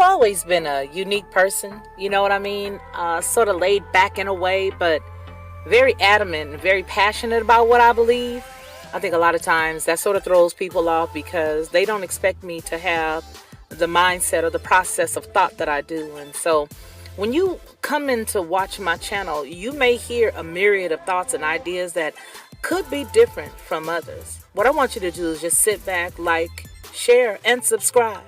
always been a unique person, you know what I mean? Sort of laid back in a way, but very adamant and very passionate about what I believe. I think a lot of times that sort of throws people off because they don't expect me to have the mindset or the process of thought that I do. And so when you come in to watch my channel, you may hear a myriad of thoughts and ideas that could be different from others. What I want you to do is just sit back, like, share, and subscribe.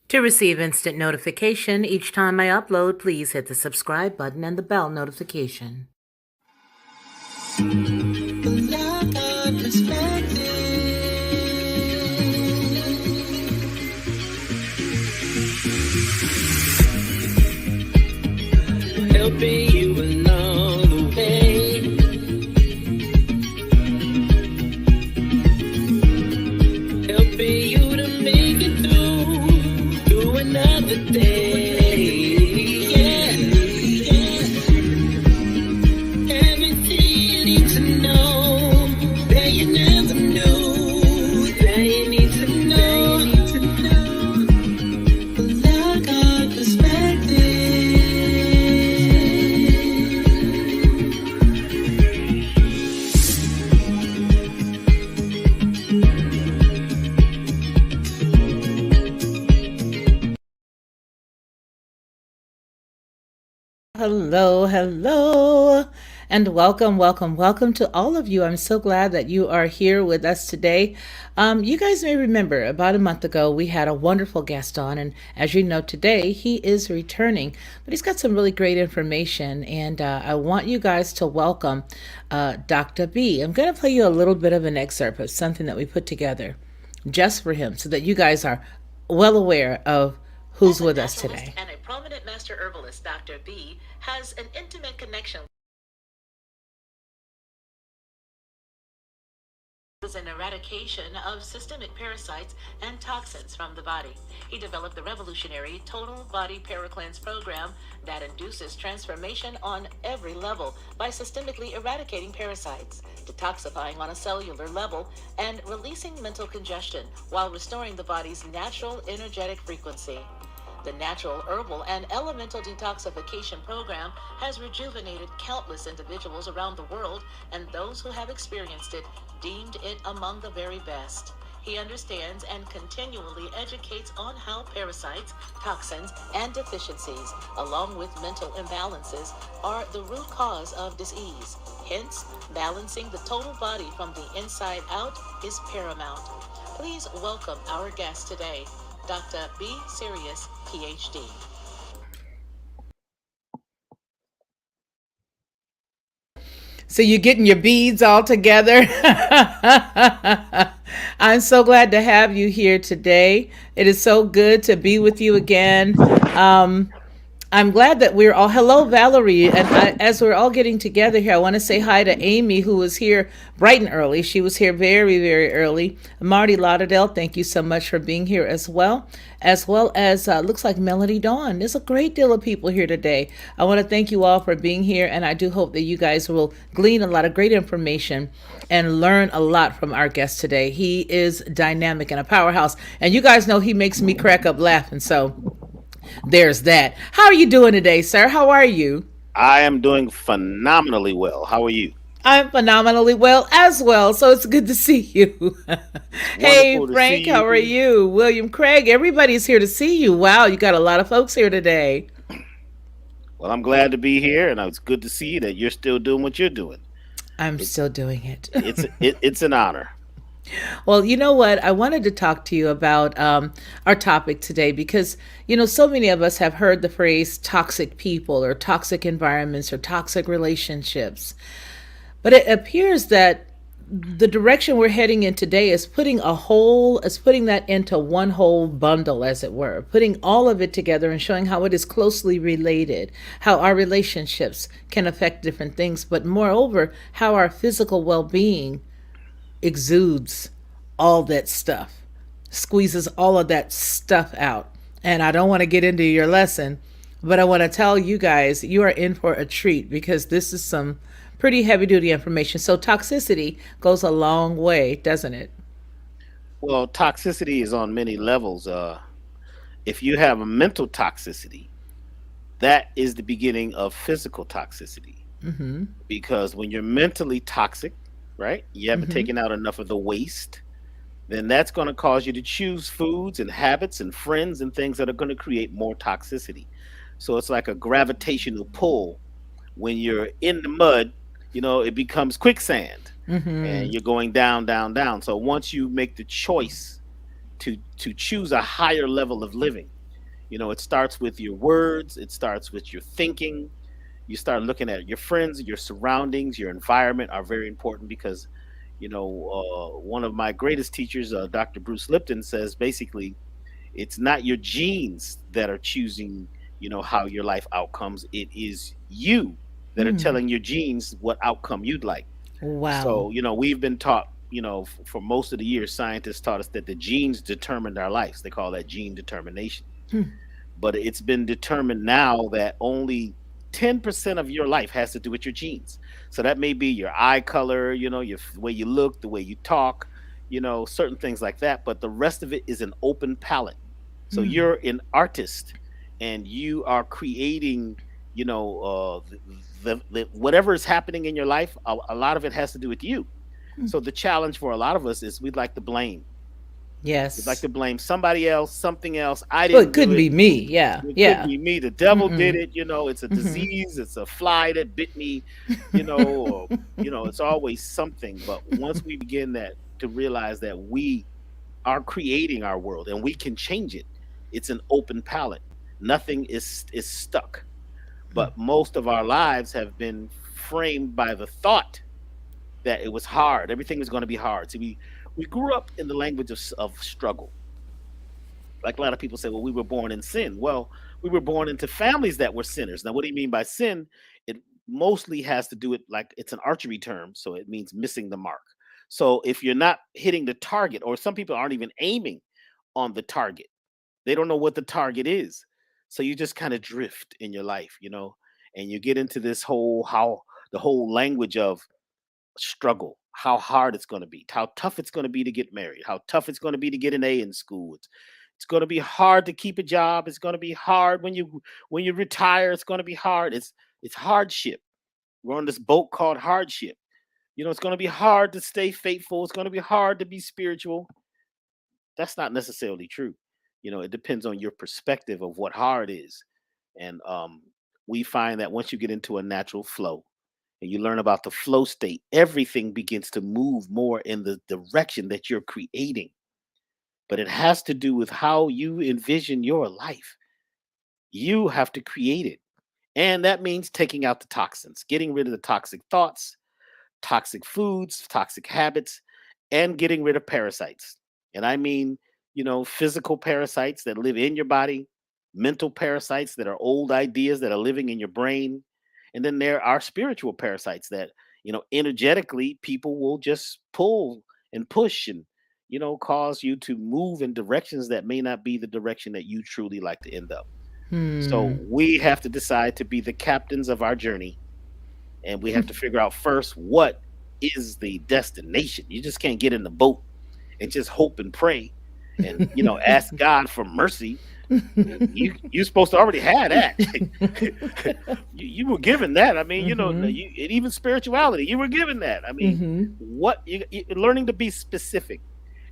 To receive instant notification each time I upload, please hit the subscribe button and the bell notification. Helping you along the way. Helping you to make it through another day. Yeah, yeah. Everything you need to know that you never knew, that you need to know. Black art perspective. Hello, and welcome to all of you. I'm so glad that you are here with us today. You guys may remember about a month ago, we had a wonderful guest on, and as you know, today he is returning, but he's got some really great information, and I want you guys to welcome Doctah B. I'm going to play you a little bit of an excerpt of something that we put together just for him so that you guys are well aware of who's with us today. And a prominent master herbalist, Doctah B, has an intimate connection with an eradication of systemic parasites and toxins from the body. He developed the revolutionary Total Body Paracleanse program that induces transformation on every level by systemically eradicating parasites, detoxifying on a cellular level, and releasing mental congestion while restoring the body's natural energetic frequency. The natural, herbal, and elemental detoxification program has rejuvenated countless individuals around the world, and those who have experienced it deemed it among the very best. He understands and continually educates on how parasites, toxins, and deficiencies, along with mental imbalances, are the root cause of disease. Hence, balancing the total body from the inside out is paramount. Please welcome our guest today, Doctah B Sirius, PhD. So you're getting your beads all together. I'm so glad to have you here today. It is so good to be with you again. I'm glad that we're all, hello, Valerie. And as we're all getting together here, I want to say hi to Amy, who was here bright and early. She was here very, very early. Marty Lauderdale, thank you so much for being here as well as looks like Melody Dawn. There's a great deal of people here today. I want to thank you all for being here, and I do hope that you guys will glean a lot of great information and learn a lot from our guest today. He is dynamic and a powerhouse, and you guys know he makes me crack up laughing, so there's that. How are you doing today, sir? How are you? I am doing phenomenally well. How are you? I'm phenomenally well as well, so it's good to see you. Hey, Frank, how are you? William Craig, everybody's here to see you. Wow, you got a lot of folks here today. Well, I'm glad to be here, and it's good to see that you're still doing what you're doing. I'm still doing it. It's an honor. Well, you know what? I wanted to talk to you about our topic today because, so many of us have heard the phrase toxic people or toxic environments or toxic relationships. But it appears that the direction we're heading in today is putting that into one whole bundle, as it were, putting all of it together and showing how it is closely related, how our relationships can affect different things, but moreover, how our physical well-being exudes all that stuff, squeezes all of that stuff out. And I don't want to get into your lesson, but I want to tell you guys, you are in for a treat because this is some Pretty heavy duty information. So toxicity goes a long way, doesn't it? Well, toxicity is on many levels. If you have a mental toxicity, that is the beginning of physical toxicity. Because when you're mentally toxic, right, you haven't taken out enough of the waste, then that's going to cause you to choose foods and habits and friends and things that are going to create more toxicity. So it's like a gravitational pull. When you're in the mud, it becomes quicksand and you're going down, down, down. So once you make the choice to choose a higher level of living, it starts with your words, it starts with your thinking. You start looking at your friends, your surroundings, your environment are very important because one of my greatest teachers, Dr. Bruce Lipton, says basically it's not your genes that are choosing, how your life outcomes. It is you that are telling your genes what outcome you'd like. Wow. So, we've been taught, for most of the years, scientists taught us that the genes determined our lives. They call that gene determination. But it's been determined now that only 10% of your life has to do with your genes. So that may be your eye color, the way you look, the way you talk, certain things like that. But the rest of it is an open palette. So you're an artist and you are creating, whatever is happening in your life, a lot of it has to do with you. So the challenge for a lot of us is we'd like to blame. We'd like Yes. to blame somebody else, something else. I Well, it didn't do couldn't it. be me. Yeah. It could Yeah. be me. The devil did it. It's a disease. It's a fly that bit me. Or it's always something. But once we begin that to realize that we are creating our world and we can change it, it's an open palette. Nothing is stuck. But most of our lives have been framed by the thought that it was hard. Everything was going to be hard. See, we grew up in the language of struggle. Like a lot of people say, well, we were born in sin. Well, we were born into families that were sinners. Now, what do you mean by sin? It mostly has to do with, like, it's an archery term, so it means missing the mark. So if you're not hitting the target, or some people aren't even aiming on the target, they don't know what the target is. So you just kind of drift in your life, and you get into this the whole language of struggle, how hard it's going to be, how tough it's going to be to get married, how tough it's going to be to get an A in school. It's going to be hard to keep a job. It's going to be hard when you retire. It's going to be hard. It's hardship. We're on this boat called hardship. It's going to be hard to stay faithful. It's going to be hard to be spiritual. That's not necessarily true. It depends on your perspective of what hard is. And we find that once you get into a natural flow, and you learn about the flow state, everything begins to move more in the direction that you're creating. But it has to do with how you envision your life. You have to create it. And that means taking out the toxins, getting rid of the toxic thoughts, toxic foods, toxic habits, and getting rid of parasites. And I mean, physical parasites that live in your body, mental parasites that are old ideas that are living in your brain. And then there are spiritual parasites that, energetically people will just pull and push and, cause you to move in directions that may not be the direction that you truly like to end up. So we have to decide to be the captains of our journey. And we have to figure out first what is the destination. You just can't get in the boat and just hope and pray and, ask God for mercy. You're supposed to already have that. you were given that. I mean, and even spirituality, you were given that. I mean, what learning to be specific.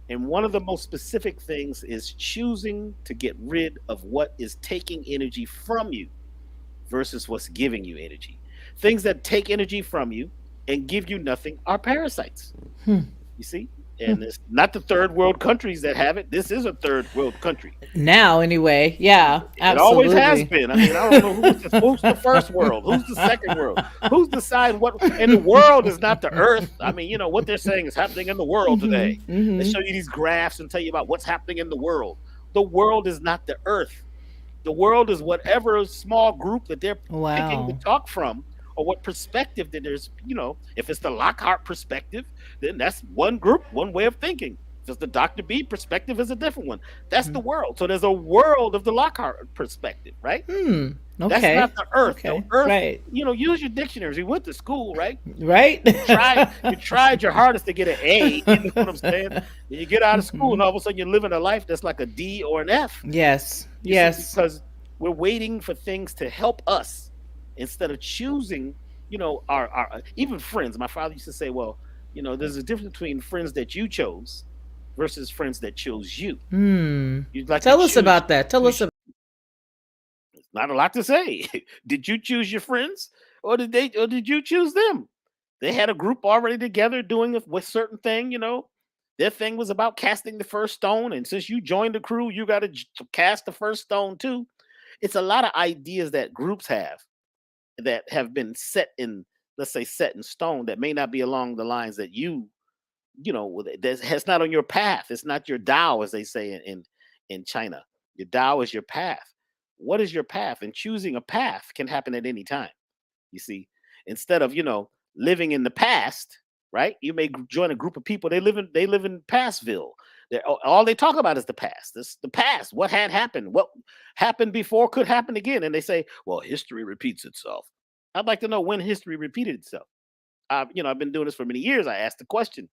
And one of the most specific things is choosing to get rid of what is taking energy from you versus what's giving you energy. Things that take energy from you and give you nothing are parasites. You see? And it's not the third world countries that have it. This is a third world country. Now, anyway. Yeah, It always has absolutely. been. I mean, I don't know who's the first world, who's the second world, who's deciding what. And the world is not the earth. I mean, what they're saying is happening in the world today. They show you these graphs and tell you about what's happening in the world. The world is not the earth. The world is whatever small group that they're picking to Wow. talk from, or what perspective that there's. If it's the Lockhart perspective, then that's one group, one way of thinking. Just the Dr. B perspective is a different one. That's Mhm. the world. So there's a world of the Lockhart perspective, right? Hmm. That's not Okay. the earth. The Okay. earth, Right. use your dictionaries. You went to school, right? Right. You tried your hardest to get an A, you know what I'm saying? And you get out of school and Mhm. all of a sudden you're living a life that's like a D or an F. Yes. You see, Yes. because we're waiting for things to help us instead of choosing, our even friends. My father used to say, well, there's a difference between friends that you chose versus friends that chose you. Hmm. You'd like to Tell us choose about that. Tell us choose about. not a lot to say. Did you choose your friends or did you choose them? They had a group already together doing a with certain thing. Their thing was about casting the first stone, and since you joined the crew, you got to cast the first stone too. It's a lot of ideas that groups have that have been set in, let's say, set in stone that may not be along the lines that that's not on your path. It's not your Tao, as they say in China. Your Tao is your path. What is your path? And choosing a path can happen at any time. You see, instead of living in the past, right? You may join a group of people. They live in Pastville. All they talk about is the past. This the past. What had happened? What happened before could happen again. And they say, well, history repeats itself. I'd like to know when history repeated itself. I've been doing this for many years. I asked the question.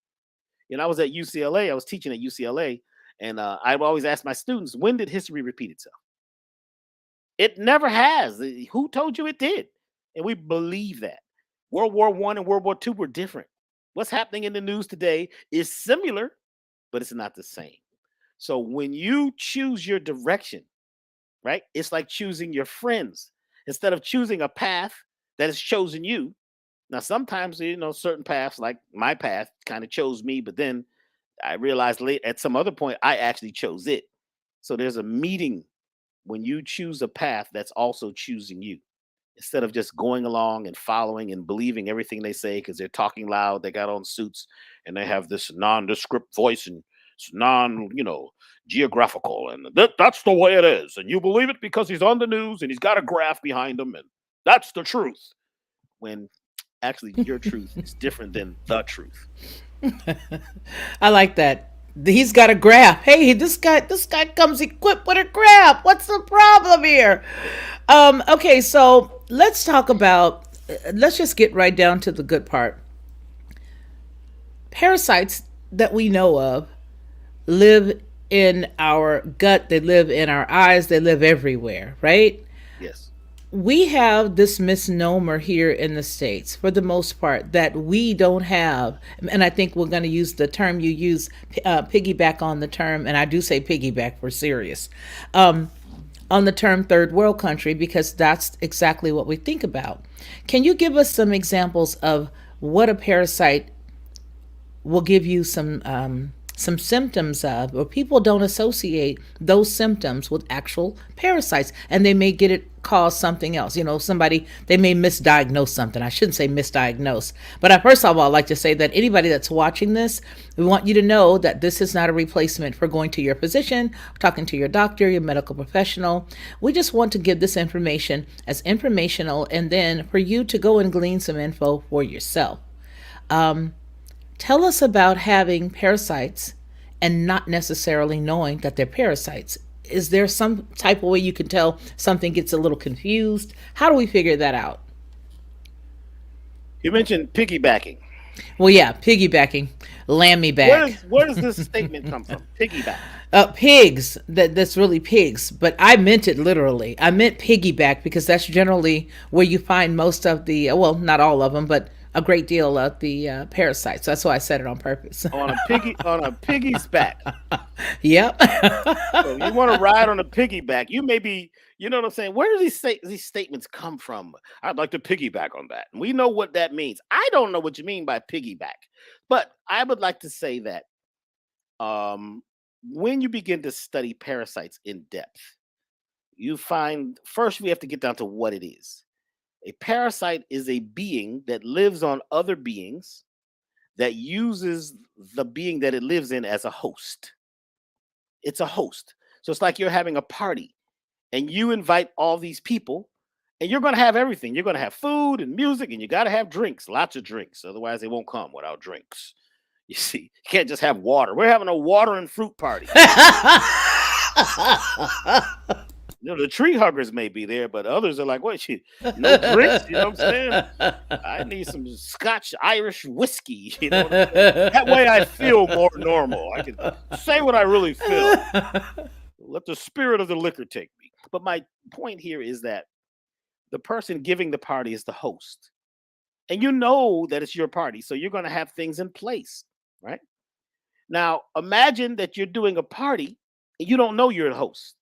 I was at UCLA. I was teaching at UCLA, and I've always asked my students, when did history repeat itself? It never has. Who told you it did? And we believe that. World War I and World War II were different. What's happening in the news today is similar, but it's not the same. So when you choose your direction, right, it's like choosing your friends instead of choosing a path that has chosen you. Now, sometimes, certain paths, like my path, kind of chose me, but then I realized late at some other point, I actually chose it. So there's a meeting when you choose a path that's also choosing you instead of just going along and following and believing everything they say because they're talking loud. They got on suits and they have this nondescript voice and it's geographical. And that's the way it is. And you believe it because he's on the news and he's got a graph behind him. And that's the truth. When actually your truth is different than the truth. I like that. He's got a graph. Hey, this guy comes equipped with a graph. What's the problem here? Okay, so let's talk about. Let's just get right down to the good part. Parasites that we know of live in our gut. They live in our eyes. They live everywhere, right? Yes. We have this misnomer here in the States, for the most part, that we don't have. And I think we're going to use the term you use, piggyback on the term, and I do say piggyback for serious, on the term third world country, because that's exactly what we think about. Can you give us some examples of what a parasite will give you some symptoms of, or people don't associate those symptoms with actual parasites, and they may get it cause something else. Somebody, they may misdiagnose something. I shouldn't say misdiagnose, but first of all, I'd like to say that anybody that's watching this, we want you to know that this is not a replacement for going to your physician, talking to your doctor, your medical professional. We just want to give this information as informational, and then for you to go and glean some info for yourself. Tell us about having parasites and not necessarily knowing that they're parasites. Is there some type of way you can tell something gets a little confused? How do we figure that out? You mentioned piggybacking. Well, yeah, piggybacking. Land me Where back. does where does this statement come from? Piggyback. Pigs. That's really pigs, but I meant it literally. I meant piggyback because that's generally where you find most of the, well, not all of them, but a great deal of the parasites. That's why I said it on purpose. On a piggy's back. Yep. So you want to ride on a piggyback. You may be, you know what I'm saying? Where do these statements come from? I'd like to piggyback on that. And we know what that means. I don't know what you mean by piggyback, but I would like to say that um, when you begin to study parasites in depth, you find first we have to get down to what it is. A parasite is a being that lives on other beings that uses the being that it lives in as a host. It's a host. So it's like you're having a party and you invite all these people and you're going to have everything. You're going to have food and music and you got to have drinks, lots of drinks. Otherwise, they won't come without drinks. You see, you can't just have water. We're having a water and fruit party. The tree huggers may be there, but others are like, what? No drinks? You know what I'm saying? I need some Scotch Irish whiskey. That way I feel more normal. I can say what I really feel. Let the spirit of the liquor take me. But my point here is that the person giving the party is the host. And you know that it's your party. So you're going to have things in place, right? Now, imagine that you're doing a party and you don't know you're the host.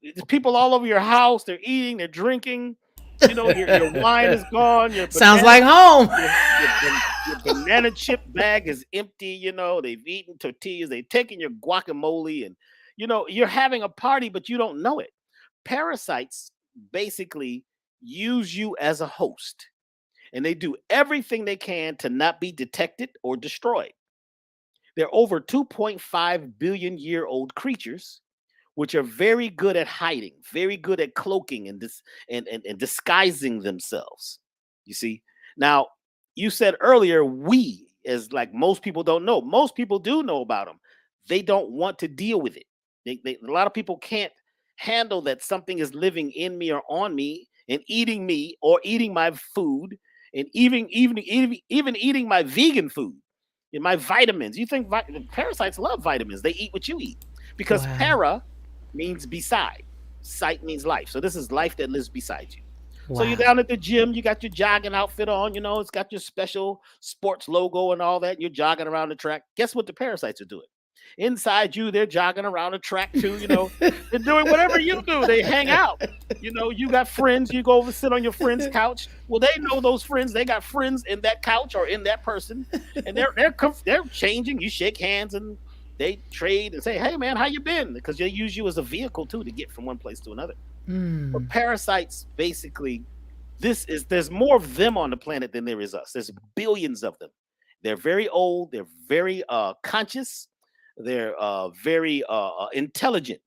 There's people all over your house. They're eating, they're drinking. Your wine is gone. Sounds like home. Your banana chip bag is empty. They've eaten tortillas. They've taken your guacamole, and you're having a party, but you don't know it. Parasites basically use you as a host, and they do everything they can to not be detected or destroyed. They're over 2.5 billion year old creatures, which are very good at hiding, very good at cloaking and disguising themselves. You see? Now, you said earlier, as like most people don't know. Most people do know about them. They don't want to deal with it. A lot of people can't handle that something is living in me or on me and eating me or eating my food and even eating my vegan food and my vitamins. You think parasites love vitamins. They eat what you eat because para means beside. Sight means life. So this is life that lives beside you. Wow. So you're down at the gym, you got your jogging outfit on, it's got your special sports logo and all that. You're jogging around the track. Guess what the parasites are doing? Inside you, they're jogging around the track too, They're doing whatever you do. They hang out. You got friends, you go over sit on your friend's couch. Well, they know those friends. They got friends in that couch or in that person. And they're changing. You shake hands and they trade and say, hey, man, how you been? Because they use you as a vehicle, too, to get from one place to another. But parasites, basically, there's more of them on the planet than there is us. There's billions of them. They're very old. They're very conscious. They're very intelligent.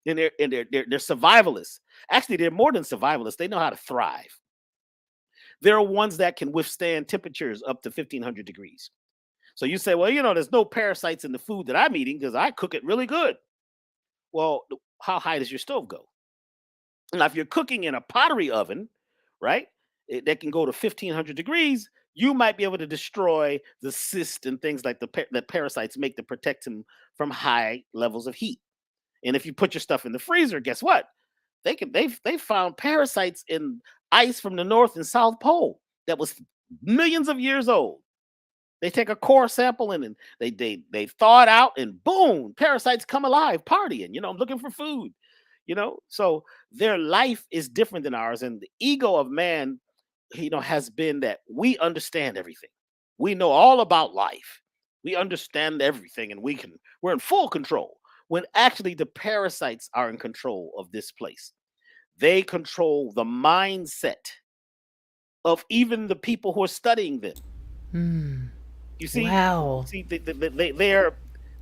And they're survivalists. Actually, they're more than survivalists. They know how to thrive. There are ones that can withstand temperatures up to 1,500 degrees. So you say, well, there's no parasites in the food that I'm eating because I cook it really good. Well, how high does your stove go? Now, if you're cooking in a pottery oven, right, that can go to 1,500 degrees, you might be able to destroy the cyst and things like that parasites make to protect them from high levels of heat. And if you put your stuff in the freezer, guess what? They found parasites in ice from the North and South Pole that was millions of years old. They take a core sample and they thaw it out and boom, parasites come alive, partying, looking for food, So their life is different than ours. And the ego of man, has been that we understand everything. We know all about life. We understand everything and we're in full control. When actually the parasites are in control of this place. They control the mindset of even the people who are studying them. You see, wow. See,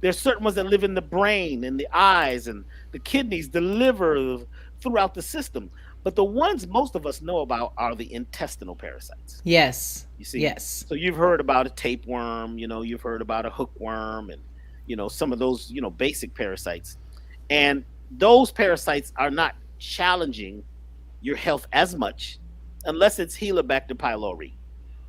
there's certain ones that live in the brain and the eyes and the kidneys, the liver, throughout the system. But the ones most of us know about are the intestinal parasites. Yes. You see? Yes. So you've heard about a tapeworm, you've heard about a hookworm and, some of those, basic parasites. And those parasites are not challenging your health as much unless it's Helicobacter pylori.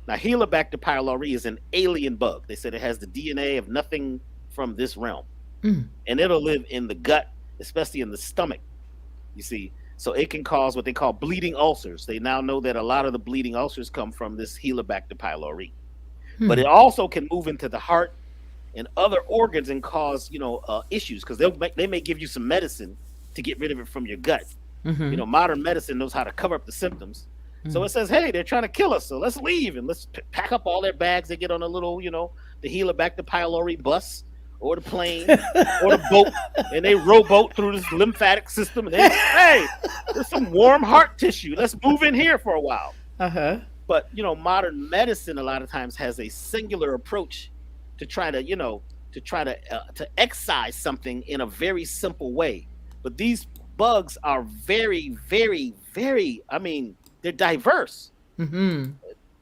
Now, Helicobacter pylori is an alien bug. They said it has the DNA of nothing from this realm. And it'll live in the gut, especially in the stomach, you see. So it can cause what they call bleeding ulcers. They now know that a lot of the bleeding ulcers come from this Helicobacter pylori. But it also can move into the heart and other organs and cause, issues because they may give you some medicine to get rid of it from your gut. Modern medicine knows how to cover up the symptoms. So it says, hey, they're trying to kill us. So let's leave and let's pack up all their bags. They get on a little, the Helicobacter pylori bus or the plane or the boat, and they rowboat through this lymphatic system. And they say, hey, there's some warm heart tissue. Let's move in here for a while. But, modern medicine a lot of times has a singular approach to try to, to excise something in a very simple way. But these bugs are very, very, very, they're diverse.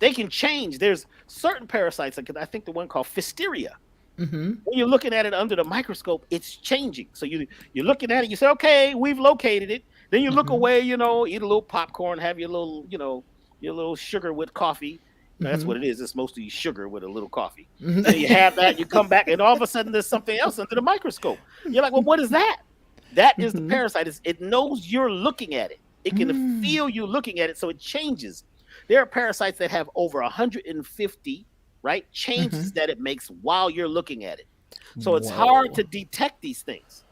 they can change. There's certain parasites, like I think the one called Fisteria. Mm-hmm. When you're looking at it under the microscope, it's changing. So you're looking at it, you say, okay, we've located it. Then you look Mm-hmm. away, eat a little popcorn, have your little, your little sugar with coffee. That's what it is. It's mostly sugar with a little coffee. Mm-hmm. Then you have that, you come back, and all of a sudden there's something else under the microscope. You're like, well, what is that? That is the parasite. It knows you're looking at it. It can feel you looking at it, so it changes. There are parasites that have over 150 changes that it makes while you're looking at it. So it's hard to detect these things.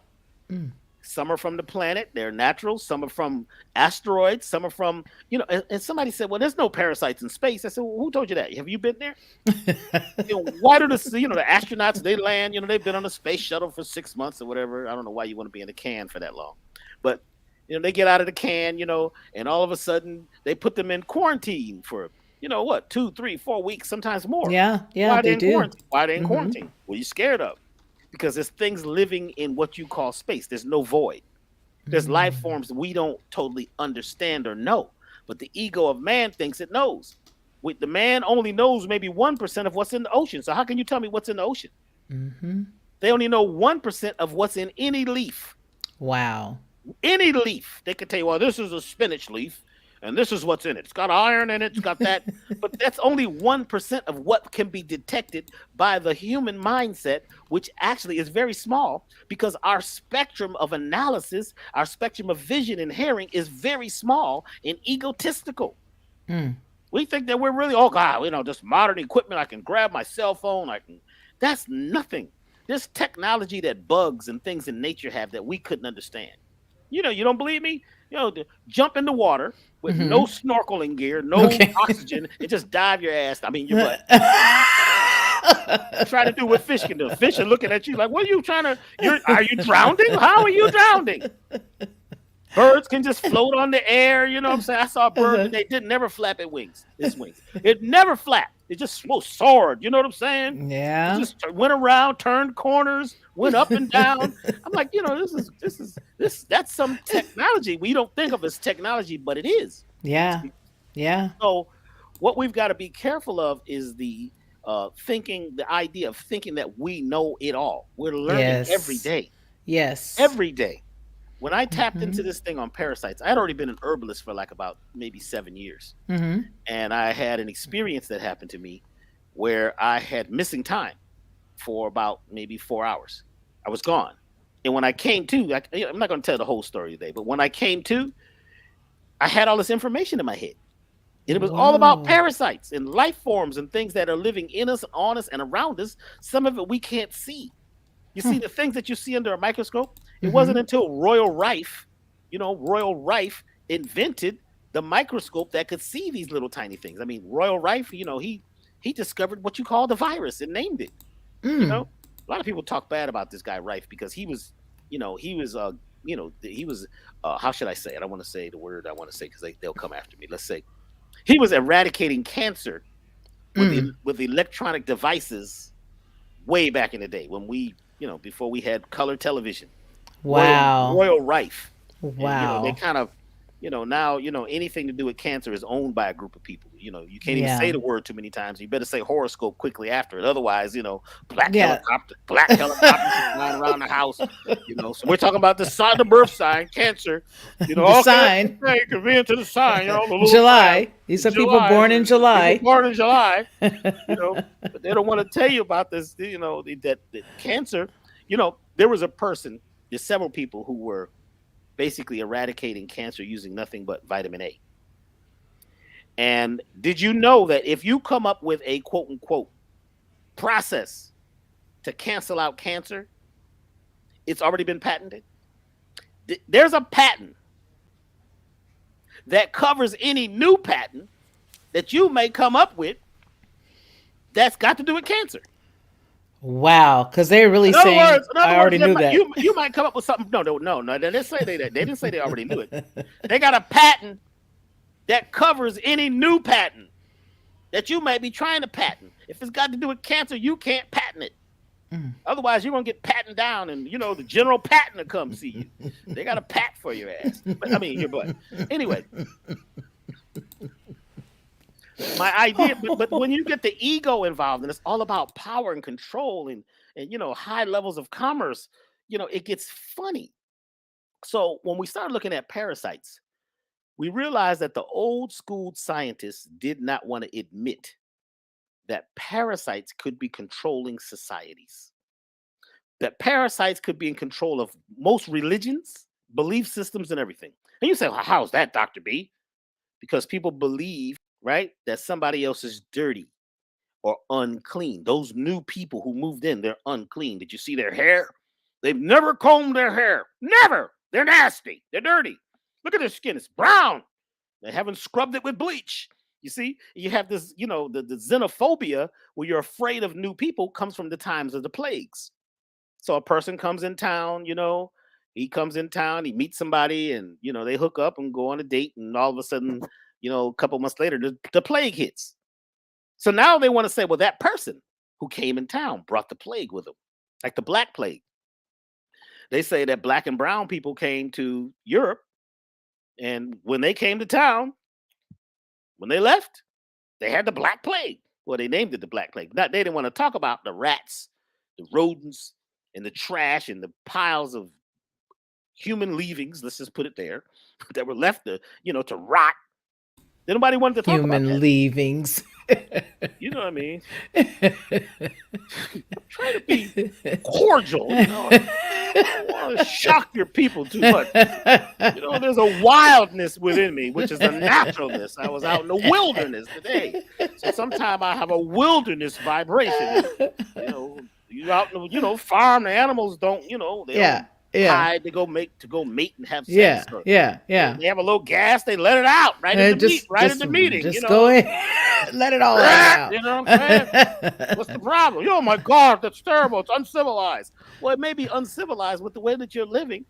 Some are from the planet, they're natural. Some are from asteroids. Some are from, and somebody said, well, there's no parasites in space. I said, well, who told you that? Have you been there? Why do the astronauts, they land, they've been on a space shuttle for 6 months or whatever. I don't know why you want to be in a can for that long. But, they get out of the can, and all of a sudden they put them in quarantine for 2, 3, 4 weeks, sometimes more. Yeah, Why they do. Quarantine? Why are they in quarantine? What are you scared of? Because there's things living in what you call space. There's no void. There's life forms we don't totally understand or know. But the ego of man thinks it knows. The man only knows maybe 1% of what's in the ocean. So how can you tell me what's in the ocean? They only know 1% of what's in any leaf. Wow. Any leaf. They could tell you, well, this is a spinach leaf. And this is what's in it. It's got iron in it. It's got that. But that's only 1% of what can be detected by the human mindset, which actually is very small because our spectrum of analysis, our spectrum of vision and hearing is very small and egotistical. We think that we're really, oh God, this modern equipment, I can grab my cell phone. That's nothing. There's technology that bugs and things in nature have that we couldn't understand. You don't believe me? Jump in the water with no snorkeling gear, no oxygen, and just dive your ass. I mean, your butt. Try to do what fish can do. Fish are looking at you like, what are you trying to? Are you drowning? How are you drowning? Birds can just float on the air. You know what I'm saying? I saw a bird and they never flap its wings. It never flapped. It just soared. You know what I'm saying? Yeah. It just went around, turned corners, went up and down. I'm like, that's some technology we don't think of as technology, but it is. Yeah. Yeah. So what we've got to be careful of is the idea of thinking that we know it all. We're learning every day. Yes. Every day. When I tapped into this thing on parasites, I had already been an herbalist for like about maybe 7 years. And I had an experience that happened to me where I had missing time for about maybe 4 hours. I was gone. And when I came to, I'm not going to tell the whole story today, but when I came to, I had all this information in my head. And it was all about parasites and life forms and things that are living in us, on us, and around us. Some of it we can't see. You see the things that you see under a microscope? It wasn't until Royal Rife invented the microscope that could see these little tiny things. I mean, Royal Rife, he discovered what you call the virus and named it. A lot of people talk bad about this guy Rife because he was how should I say it? I don't want to say the word I want to say because they'll come after me. Let's say he was eradicating cancer with electronic devices way back in the day when we, before we had color television. Wow. Royal Rife. Wow. And, they kind of, now, anything to do with cancer is owned by a group of people. You can't even say the word too many times. You better say horoscope quickly after it. Otherwise, black helicopter flying around the house. So we're talking about the sign, the birth sign, cancer. The sign. Convenient to the sign. July. These are people born in July. But they don't want to tell you about this. That cancer. There was a person. There's several people who were basically eradicating cancer using nothing but vitamin A. And did you know that if you come up with a quote unquote process to cancel out cancer, it's already been patented? There's a patent that covers any new patent that you may come up with that's got to do with cancer. Wow, because they're really saying, I already knew that. You might come up with something. No. They didn't say they didn't say they already knew it. They got a patent that covers any new patent that you may be trying to patent. If it's got to do with cancer, you can't patent it. Otherwise, you're going to get patented down and, the general patent will come see you. They got a pat for your ass. Your butt. Anyway. My idea, but when you get the ego involved and it's all about power and control and high levels of commerce, it gets funny. So when we started looking at parasites, we realized that the old school scientists did not want to admit that parasites could be controlling societies, that parasites could be in control of most religions, belief systems, and everything. And you say, well, how's that, Dr. B? Because people believe, right, that somebody else is dirty or unclean. Those new people who moved in, they're unclean. Did you see their hair? They've never combed their hair. Never. They're nasty. They're dirty. Look at their skin. It's brown. They haven't scrubbed it with bleach. You see, you have this, the xenophobia where you're afraid of new people comes from the times of the plagues. So a person comes in town, he comes in town, he meets somebody and, they hook up and go on a date. And all of a sudden, a couple months later, the plague hits. So now they want to say, well, that person who came in town brought the plague with him, like the Black Plague. They say that Black and brown people came to Europe, and when they came to town, when they left, they had the Black Plague. Well, they named it the Black Plague. They didn't want to talk about the rats, the rodents, and the trash and the piles of human leavings, let's just put it there, that were left to rot. Nobody wanted to talk about Human that. leavings. You know what I mean? Try to be cordial. I don't want to shock your people too much. There's a wildness within me, which is a naturalness. I was out in the wilderness today. So sometimes I have a wilderness vibration. You out in the, farm, the animals don't, they don't hide to go mate and have sex. Yeah. They have a little gas, they let it out right at the meeting. Just go ahead. Let it all out. You know what I'm saying? What's the problem? Oh my God, that's terrible. It's uncivilized. Well, it may be uncivilized with the way that you're living,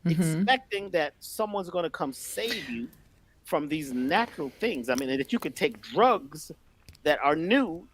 expecting that someone's going to come save you from these natural things. I mean, that you could take drugs that are new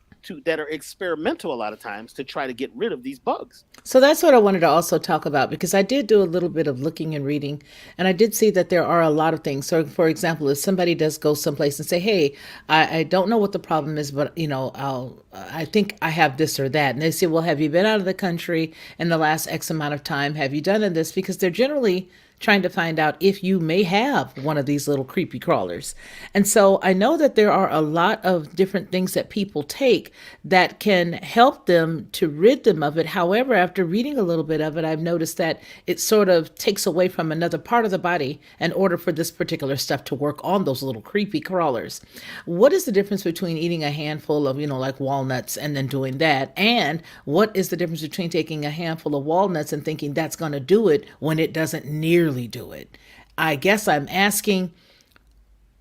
that are experimental a lot of times to try to get rid of these bugs. So that's what I wanted to also talk about, because I did do a little bit of looking and reading, and I did see that there are a lot of things. So for example, if somebody does go someplace and say, hey, I don't know what the problem is, but I think I have this or that. And they say, well, have you been out of the country in the last X amount of time? Have you done this? Because they're generally trying to find out if you may have one of these little creepy crawlers. And so I know that there are a lot of different things that people take that can help them to rid them of it. However, after reading a little bit of it, I've noticed that it sort of takes away from another part of the body in order for this particular stuff to work on those little creepy crawlers. What is the difference between eating a handful of, like walnuts and then doing that? And what is the difference between taking a handful of walnuts and thinking that's going to do it when it doesn't nearly do it? I guess I'm asking,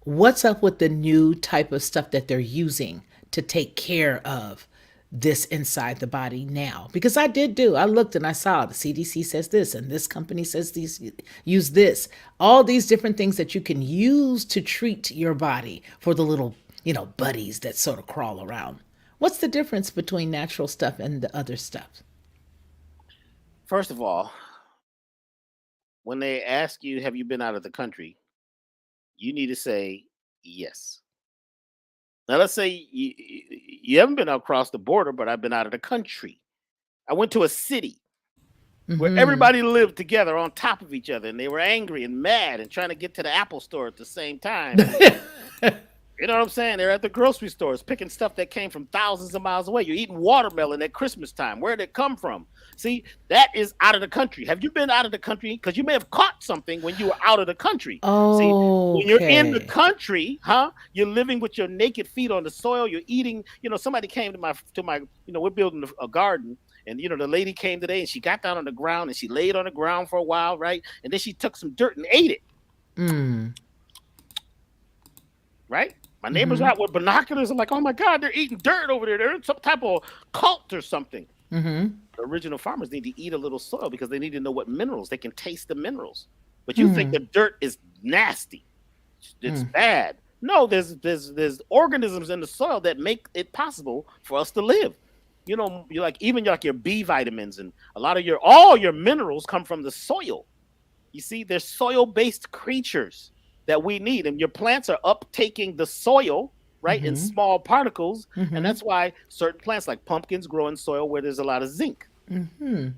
what's up with the new type of stuff that they're using to take care of this inside the body now? Because I looked and I saw the CDC says this and this company says use this, all these different things that you can use to treat your body for the little, buddies that sort of crawl around. What's the difference between natural stuff and the other stuff? First of all, when they ask you, have you been out of the country? You need to say yes. Now, let's say you haven't been across the border, but I've been out of the country. I went to a city where everybody lived together on top of each other, and they were angry and mad and trying to get to the Apple store at the same time. You know what I'm saying? They're at the grocery stores picking stuff that came from thousands of miles away. You're eating watermelon at Christmas time. Where did it come from? See, that is out of the country. Have you been out of the country? Because you may have caught something when you were out of the country. Oh, see, when you're in the country, you're living with your naked feet on the soil. You're eating. Somebody came to my. We're building a garden. And, the lady came today and she got down on the ground and she laid on the ground for a while, right? And then she took some dirt and ate it. Right? My neighbors out with binoculars are like, oh my God, they're eating dirt over there. They're in some type of cult or something. The original farmers need to eat a little soil because they need to know what minerals. They can taste the minerals. But you think the dirt is nasty. It's bad. No, there's organisms in the soil that make it possible for us to live. You're like your B vitamins and all your minerals come from the soil. You see, there's soil-based creatures that we need, and your plants are uptaking the soil right, in Mm-hmm. small particles. And Mm-hmm. that's why certain plants like pumpkins grow in soil where there's a lot of zinc. Mm-hmm.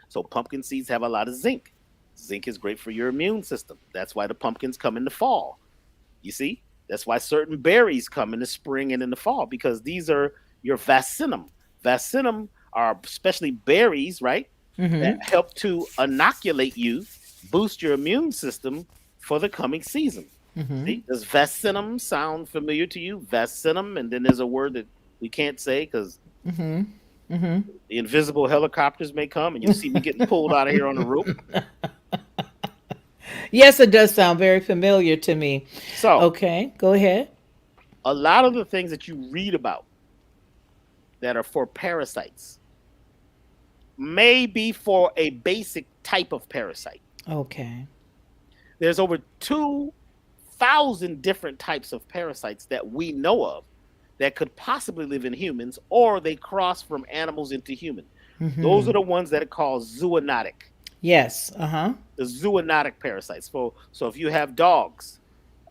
So pumpkin seeds have a lot of zinc. Zinc is great for your immune system. That's why the pumpkins come in the fall. You see? That's why certain berries come in the spring and in the fall, because these are your vacinum. Vacinum are especially berries, right? That Mm-hmm. help to inoculate you, boost your immune system for the coming season. Mm-hmm. See, does vacinum sound familiar to you? Vacinum, and then there's a word that we can't say because Mm-hmm. Mm-hmm. the invisible helicopters may come and you'll see me getting pulled out of here on a rope. Yes, it does sound very familiar to me. So, Okay, go ahead. a lot of the things that you read about that are for parasites may be for a basic type of parasite. Okay. There's over 2,000 different types of parasites that we know of that could possibly live in humans, or they cross from animals into human. Those Mm-hmm. are the ones that are called zoonotic, Yes. Uh-huh. the zoonotic parasites. So if you have dogs,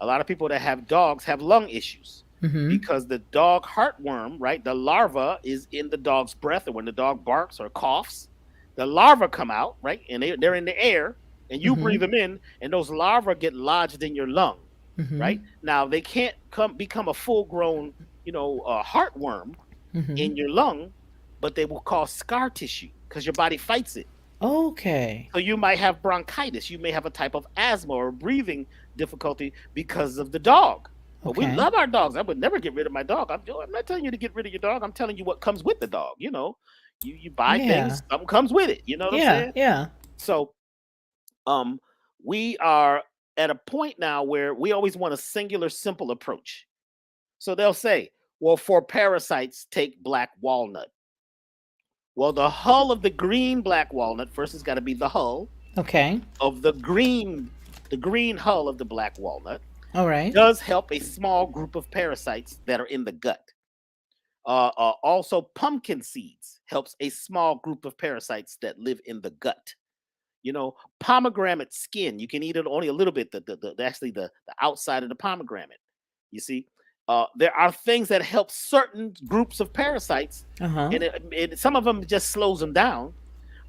a lot of people that have dogs have lung issues Mm-hmm. because the dog heartworm, right? The larva is in the dog's breath, or when the dog barks or coughs, the larvae come out, right? And they're in the air, and you Mm-hmm. breathe them in, and those larvae get lodged in your lung, Mm-hmm. right? Now they can't become a full grown, heartworm Mm-hmm. in your lung, but they will cause scar tissue because your body fights it. Okay. So you might have bronchitis. You may have a type of asthma or breathing difficulty because of the dog. But we Okay. love our dogs. I would never get rid of my dog. I'm not telling you to get rid of your dog. I'm telling you what comes with the dog. You buy Yeah. things, something comes with it. You know what I'm Yeah. saying? Yeah. So um, we are at a point now where we always want a singular, simple approach. So they'll say, well, for parasites, take black walnut. Well, the hull of the green black walnut first has got to be the hull Okay. of the green hull of the black walnut All right. does help a small group of parasites that are in the gut. Also, pumpkin seeds helps a small group of parasites that live in the gut. Pomegranate skin, you can eat it only a little bit. Actually the outside of the pomegranate. You see, there are things that help certain groups of parasites, Uh-huh. and some of them just slows them down.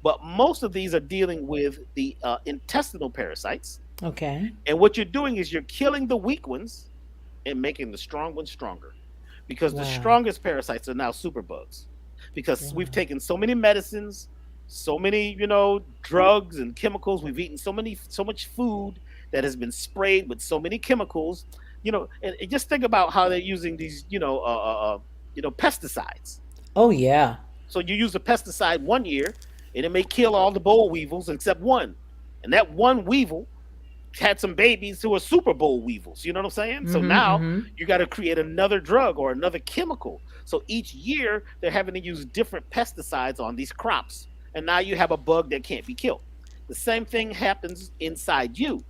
But most of these are dealing with the intestinal parasites. Okay. And what you're doing is you're killing the weak ones and making the strong ones stronger. Because the Wow. strongest parasites are now superbugs. Because we've Wow. taken so many medicines, so many, drugs and chemicals. We've eaten so much food that has been sprayed with so many chemicals. And just think about how they're using these, pesticides. Oh yeah. So you use a pesticide one year, and it may kill all the boll weevils except one. And that one weevil had some babies who are Super Bowl weevils. You know what I'm saying? So Mm-hmm. now Mm-hmm. you got to create another drug or another chemical. So each year they're having to use different pesticides on these crops. And now you have a bug that can't be killed. The same thing happens inside you.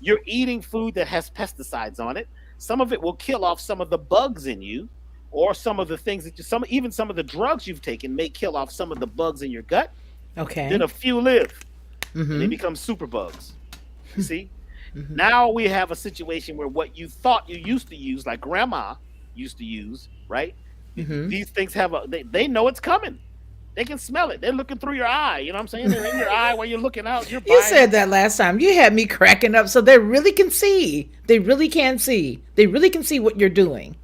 You're eating food that has pesticides on it. Some of it will kill off some of the bugs in you, or some of the things that even some of the drugs you've taken may kill off some of the bugs in your gut. Then Okay. a few live and they Mm-hmm. become super bugs. You see? Mm-hmm. Now we have a situation where what you thought you used to use, like grandma used to use, right? Mm-hmm. These things they know it's coming. They can smell it. They're looking through your eye. You know what I'm saying? They're in your eye while you're looking out. You're You buying said them. that last time. You had me cracking up so they really can see. They really can see. They really can see what you're doing.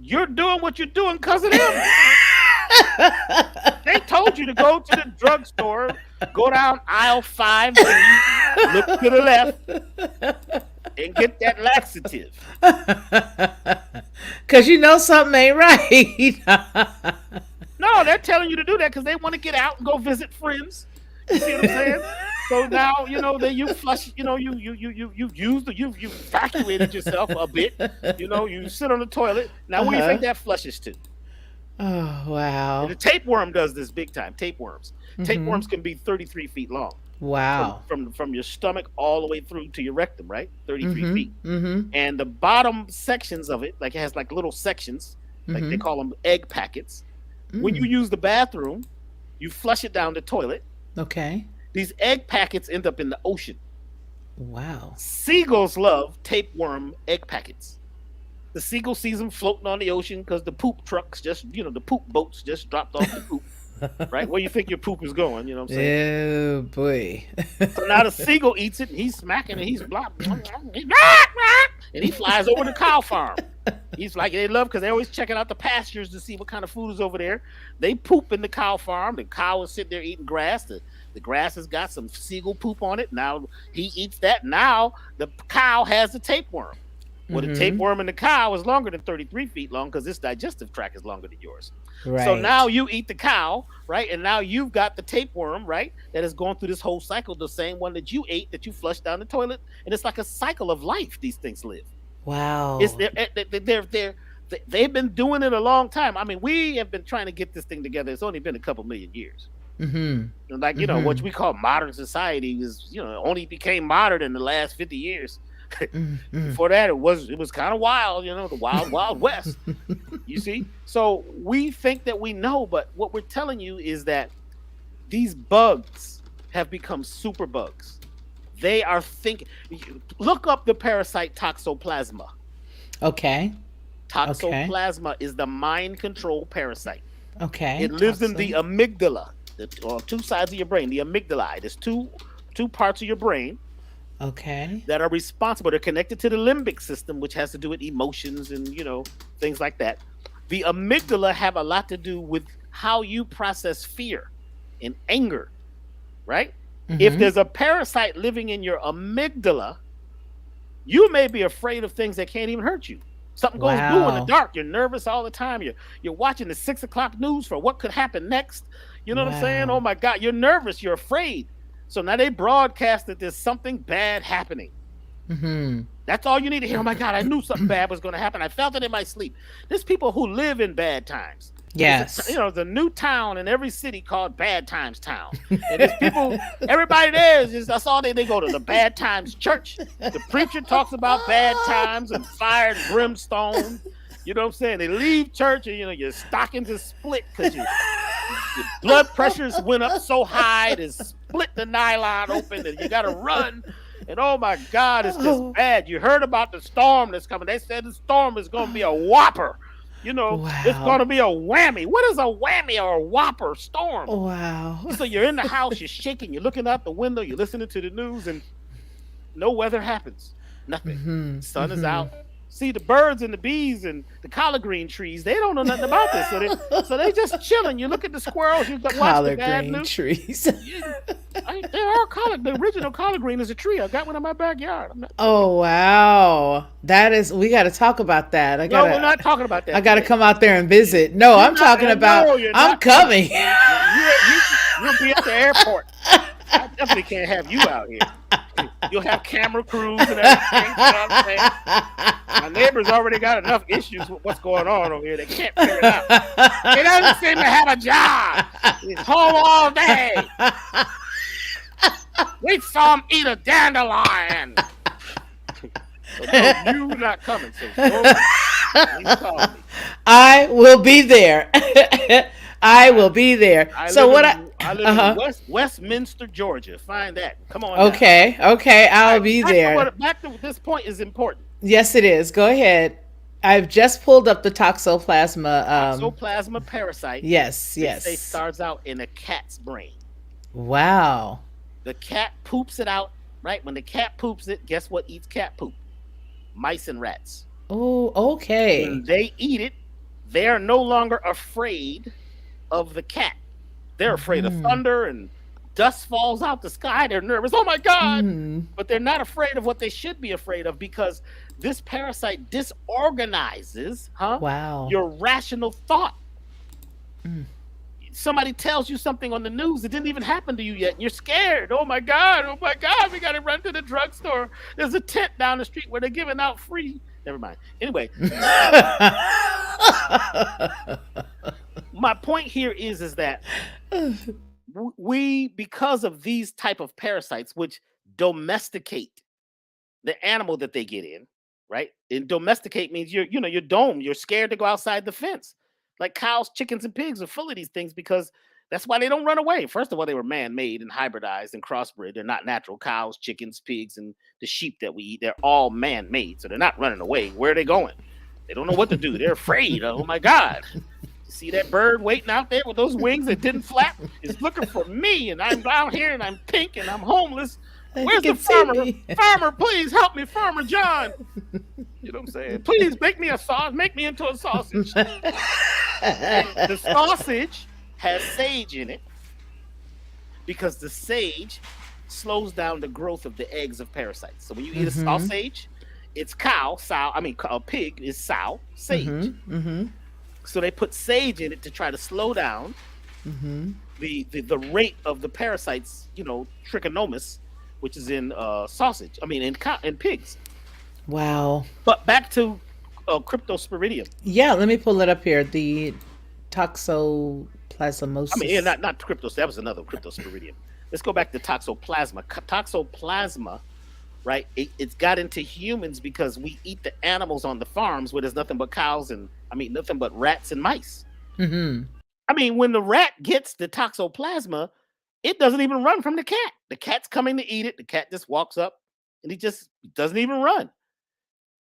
You're doing what you're doing because of them. They told you to go to the drugstore, go down aisle 5B, look to the left, and get that laxative. Cause you know something ain't right. No, they're telling you to do that because they want to get out and go visit friends. You see what I'm saying? So now you flush. You've used you've evacuated yourself a bit. You sit on the toilet. Now where do you think Uh-huh. that flushes to? Oh And the wow. tapeworm does this big time. Tapeworms. Mm-hmm. Tapeworms can be 33 feet long. From Wow. from from your stomach all the way through to your rectum, right? 33 Mm-hmm. feet. Mm-hmm. And the bottom sections of it, like it has like little sections, like they Mm-hmm. call them egg packets. When you Mm. use the bathroom, you flush it down the toilet. Okay. These egg packets end up in the ocean. Wow. Seagulls love tapeworm egg packets. The seagull sees them floating on the ocean because the poop trucks just, the poop boats just dropped off the poop. Right? Where you think your poop is going, you know what I'm saying? Oh boy. So now the seagull eats it and he's smacking and he's blah, blah, blah, and he flies over the cow farm. He's like, they love because they're always checking out the pastures to see what kind of food is over there. They poop in the cow farm. The cow is sitting there eating grass. The grass has got some seagull poop on it. Now he eats that. Now the cow has the tapeworm. Well, the tapeworm in the cow is longer than 33 feet long because its digestive tract is longer than yours. Right. So now you eat the cow, right? And now you've got the tapeworm, right? That has gone through this whole cycle, the same one that you ate, that you flushed down the toilet. And it's like a cycle of life these things live. Wow. They've been doing it a long time. I mean, we have been trying to get this thing together. It's only been a couple million years. And like, what we call modern society is, only became modern in the last 50 years. Before that, it was kind of wild, the wild west. You see? So we think that we know, but what we're telling you is that these bugs have become super bugs. They are thinking. Look up the parasite toxoplasma. Okay. Toxoplasma is the mind control parasite. Okay. It lives in the amygdala, on two sides of your brain. The amygdala. There's two parts of your brain. Okay. That are responsible. They're connected to the limbic system, which has to do with emotions and, things like that. The amygdala have a lot to do with how you process fear and anger, right? If there's a parasite living in your amygdala, you may be afraid of things that can't even hurt you. Something goes blue in the dark. You're nervous all the time. You're watching the 6 o'clock news for what could happen next. You know what I'm saying? Oh my God, you're nervous. You're afraid. So now they broadcast that there's something bad happening. That's all you need to hear. Oh my God, I knew something bad was going to happen. I felt it in my sleep. There's people who live in bad times. Yes. There's a new town in every city called Bad Times Town. And there's people, everybody there is just, that's all they go to the Bad Times church. The preacher talks about bad times and fire and brimstone. You know what I'm saying? They leave church and, your stockings are split because your blood pressures went up so high it split the nylon open and you got to run. And oh my God, it's just bad. You heard about the storm that's coming. They said the storm is going to be a whopper. It's going to be a whammy. What is a whammy or a whopper storm? Wow. So you're in the house, you're shaking, you're looking out the window, you're listening to the news, and no weather happens. Nothing. Sun is out. See, the birds and the bees and the collard green trees, they don't know nothing about this. So they just chilling. You look at the squirrels, you watch the bad news. Trees. There are collard. The original collard green is a tree. I got one in my backyard. Oh, wow. We got to talk about that. No, we're not talking about that. I got to come out there and visit. No, I'm talking about, I'm coming. You'll be at the airport. I definitely can't have you out here. You'll have camera crews and everything. You know what I'm saying? My neighbors already got enough issues with what's going on over here. They can't figure it out. He doesn't seem to have a job. He's home all day. We saw him eat a dandelion. So no, you're not coming. So please call me. I will be there. I will be there. I live in Westminster, Georgia. Find that. Come on. Okay. Now. Okay. I'll be there. Back to this point is important. Yes, it is. Go ahead. I've just pulled up the toxoplasma. Toxoplasma parasite. Yes. It starts out in a cat's brain. Wow. The cat poops it out, right? When the cat poops it, guess what eats cat poop? Mice and rats. Oh, okay. When they eat it, they are no longer afraid of the cat. They're afraid of thunder and dust falls out the sky. They're nervous. Oh my God. But they're not afraid of what they should be afraid of because this parasite disorganizes your rational thought. Somebody tells you something on the news that didn't even happen to you yet, and you're scared. Oh my God, we got to run to the drugstore. There's a tent down the street where they're giving out free. Never mind. Anyway. My point here is that we, because of these type of parasites, which domesticate the animal that they get in, right? And domesticate means you're dome. You're scared to go outside the fence. Like cows, chickens, and pigs are full of these things because that's why they don't run away. First of all, they were man-made and hybridized and crossbred. They're not natural. Cows, chickens, pigs, and the sheep that we eat, they're all man-made. So they're not running away. Where are they going? They don't know what to do. They're afraid. Oh my God. You see that bird waiting out there with those wings that didn't flap? Is looking for me, and I'm down here, and I'm pink, and I'm homeless. He Where's the can see farmer? me. Farmer, please help me, Farmer John. You know what I'm saying? Please make me a sauce. Make me into a sausage. And the sausage has sage in it because the sage slows down the growth of the eggs of parasites. So when you eat a sausage, it's a pig is sow, sage. So they put sage in it to try to slow down the rate of the parasites, trichomonas, which is in sausage. I mean, in pigs. Wow. But back to cryptosporidium. Yeah, let me pull it up here. The I mean, yeah, toxoplasmosis. not cryptos. That was another cryptosporidium. Let's go back to toxoplasma. Toxoplasma, right? It's got into humans because we eat the animals on the farms where there's nothing but cows and nothing but rats and mice. I mean, when the rat gets the toxoplasma, it doesn't even run from the cat. The cat's coming to eat it. The cat just walks up and he just doesn't even run.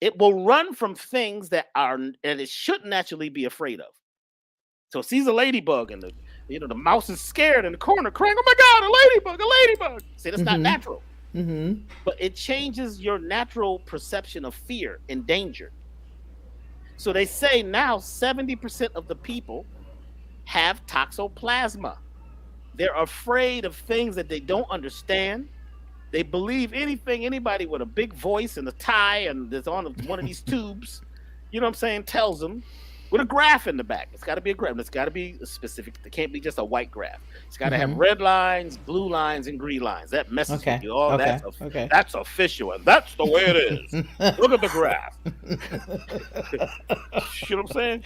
It will run from things that it shouldn't actually be afraid of. So it sees a ladybug and the mouse is scared in the corner crying, "Oh my God, a ladybug, a ladybug." See, that's not natural. But it changes your natural perception of fear and danger. So they say now 70% of the people have toxoplasma. They're afraid of things that they don't understand. They believe anything anybody with a big voice and a tie and that's on one of these tubes, tells them, with a graph in the back. It's got to be a graph. It's got to be specific. It can't be just a white graph. It's got to have red lines, blue lines, and green lines. That messes with you. Oh, that's official, and that's the way it is. Look at the graph. You know what I'm saying?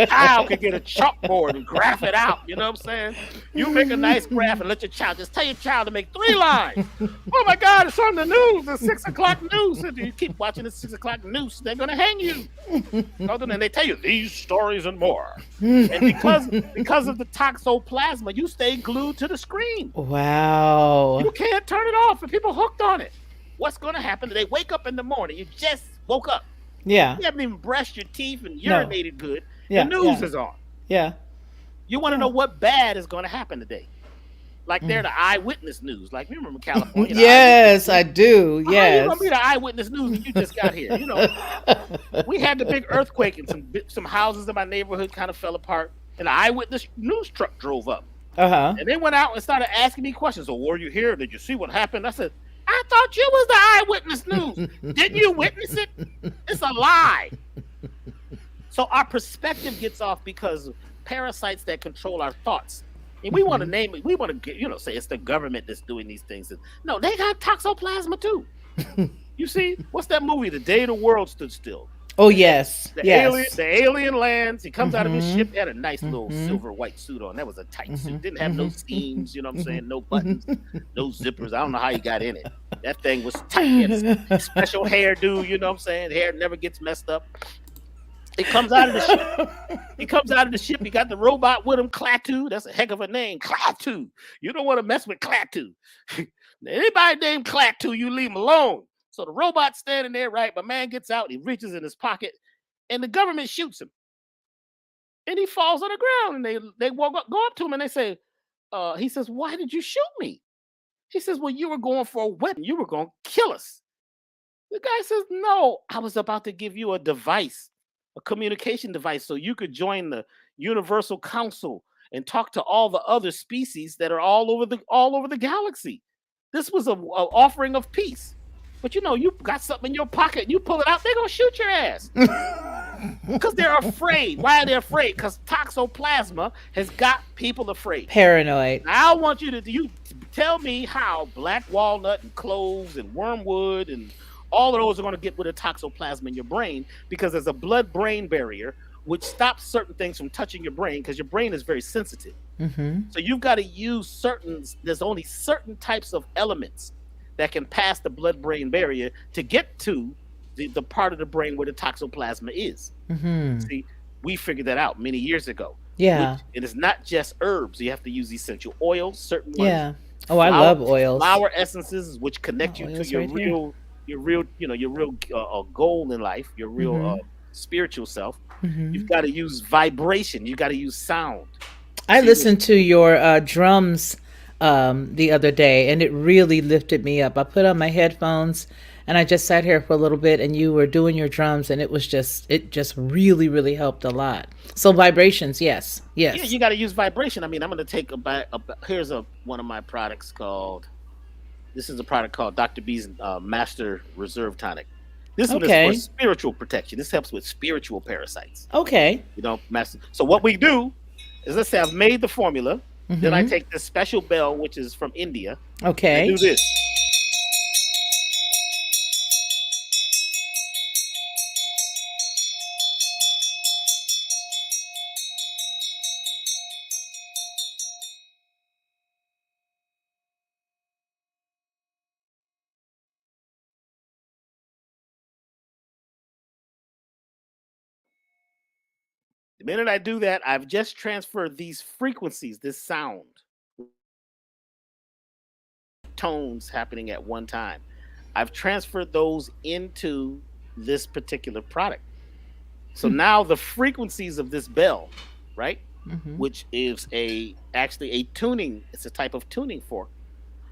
Child can get a chalkboard and graph it out. You know what I'm saying? You make a nice graph and let your child, just tell your child to make 3 lines. Oh my God, it's on the news. The 6 o'clock news. If you keep watching the 6 o'clock news, they're going to hang you. Other than they tell you these stories and more. And because of the toxoplasma, you stay glued to the screen. Wow. You can't turn it off, and people hooked on it. What's going to happen? They wake up in the morning. You just woke up. Yeah. You haven't even brushed your teeth and urinated good. Yeah, The news is on. Yeah. You want to know what bad is going to happen today. Like they're the eyewitness news. Like, you remember California? Yes, I do. How Yes. you gonna be the eyewitness news and you just got here? We had the big earthquake and some houses in my neighborhood kind of fell apart, and the eyewitness news truck drove up, and they went out and started asking me questions. So, were you here? Did you see what happened? I said, I thought you was the eyewitness news. Didn't you witness it? It's a lie. So our perspective gets off because parasites that control our thoughts. And we want to name it. We want to, say it's the government that's doing these things. No, they got toxoplasma too. You see, what's that movie? The Day the World Stood Still. Oh yes, The yes. alien lands. He comes out of his ship. He had a nice little silver white suit on. That was a tight suit. Didn't have no seams. You know what I'm saying? No buttons, no zippers. I don't know how he got in it. That thing was tight. He had a special hairdo. You know what I'm saying? Hair never gets messed up. He comes out of the ship. He got the robot with him, Klaatu. That's a heck of a name, Klaatu. You don't want to mess with Klaatu. Anybody named Klaatu, you leave him alone. So the robot's standing there, right? My man gets out, he reaches in his pocket, and the government shoots him. And he falls on the ground, and they go up to him, and they say, he says, "Why did you shoot me?" He says, "Well, you were going for a weapon. You were going to kill us." The guy says, "No, I was about to give you a device, a communication device, so you could join the Universal Council and talk to all the other species that are all over the galaxy. This was a offering of peace. But you got something in your pocket, and you pull it out, they're gonna shoot your ass." Because they're afraid. Why are they afraid? Because toxoplasma has got people afraid. Paranoid. Now I want you to tell me how black walnut and cloves and wormwood and all of those are going to get rid of toxoplasma in your brain, because there's a blood-brain barrier which stops certain things from touching your brain, because your brain is very sensitive. So you've got to use there's only certain types of elements that can pass the blood-brain barrier to get to the part of the brain where the toxoplasma is. See, we figured that out many years ago. Yeah. It is not just herbs. You have to use essential oils, certain ones. Yeah. Oh, I love oils. Flower essences, which connect you to oils your right here. real, your real goal in life, your real spiritual self. You've got to use vibration. You got to use sound. You I see this? listened to your drums the other day, and it really lifted me up. I put on my headphones, and I just sat here for a little bit, and you were doing your drums, and it just really, really helped a lot. So vibrations, yes, Yeah, yes. you got to use vibration. I mean, I'm going to take here's one of my products called. This is a product called Doctah B's Master Reserve Tonic. This one is for Okay, spiritual protection. This helps with spiritual parasites. okay. Master. So what we do is, let's say I've made the formula. Then I Mm-hmm. take this special bell, which is from India, and I Okay. do this. The minute I do that, I've just transferred these frequencies, this sound, tones happening at one time. I've transferred those into this particular product. So now the frequencies of this bell, right, Mm-hmm. which is a actually a tuning, it's a type of tuning fork,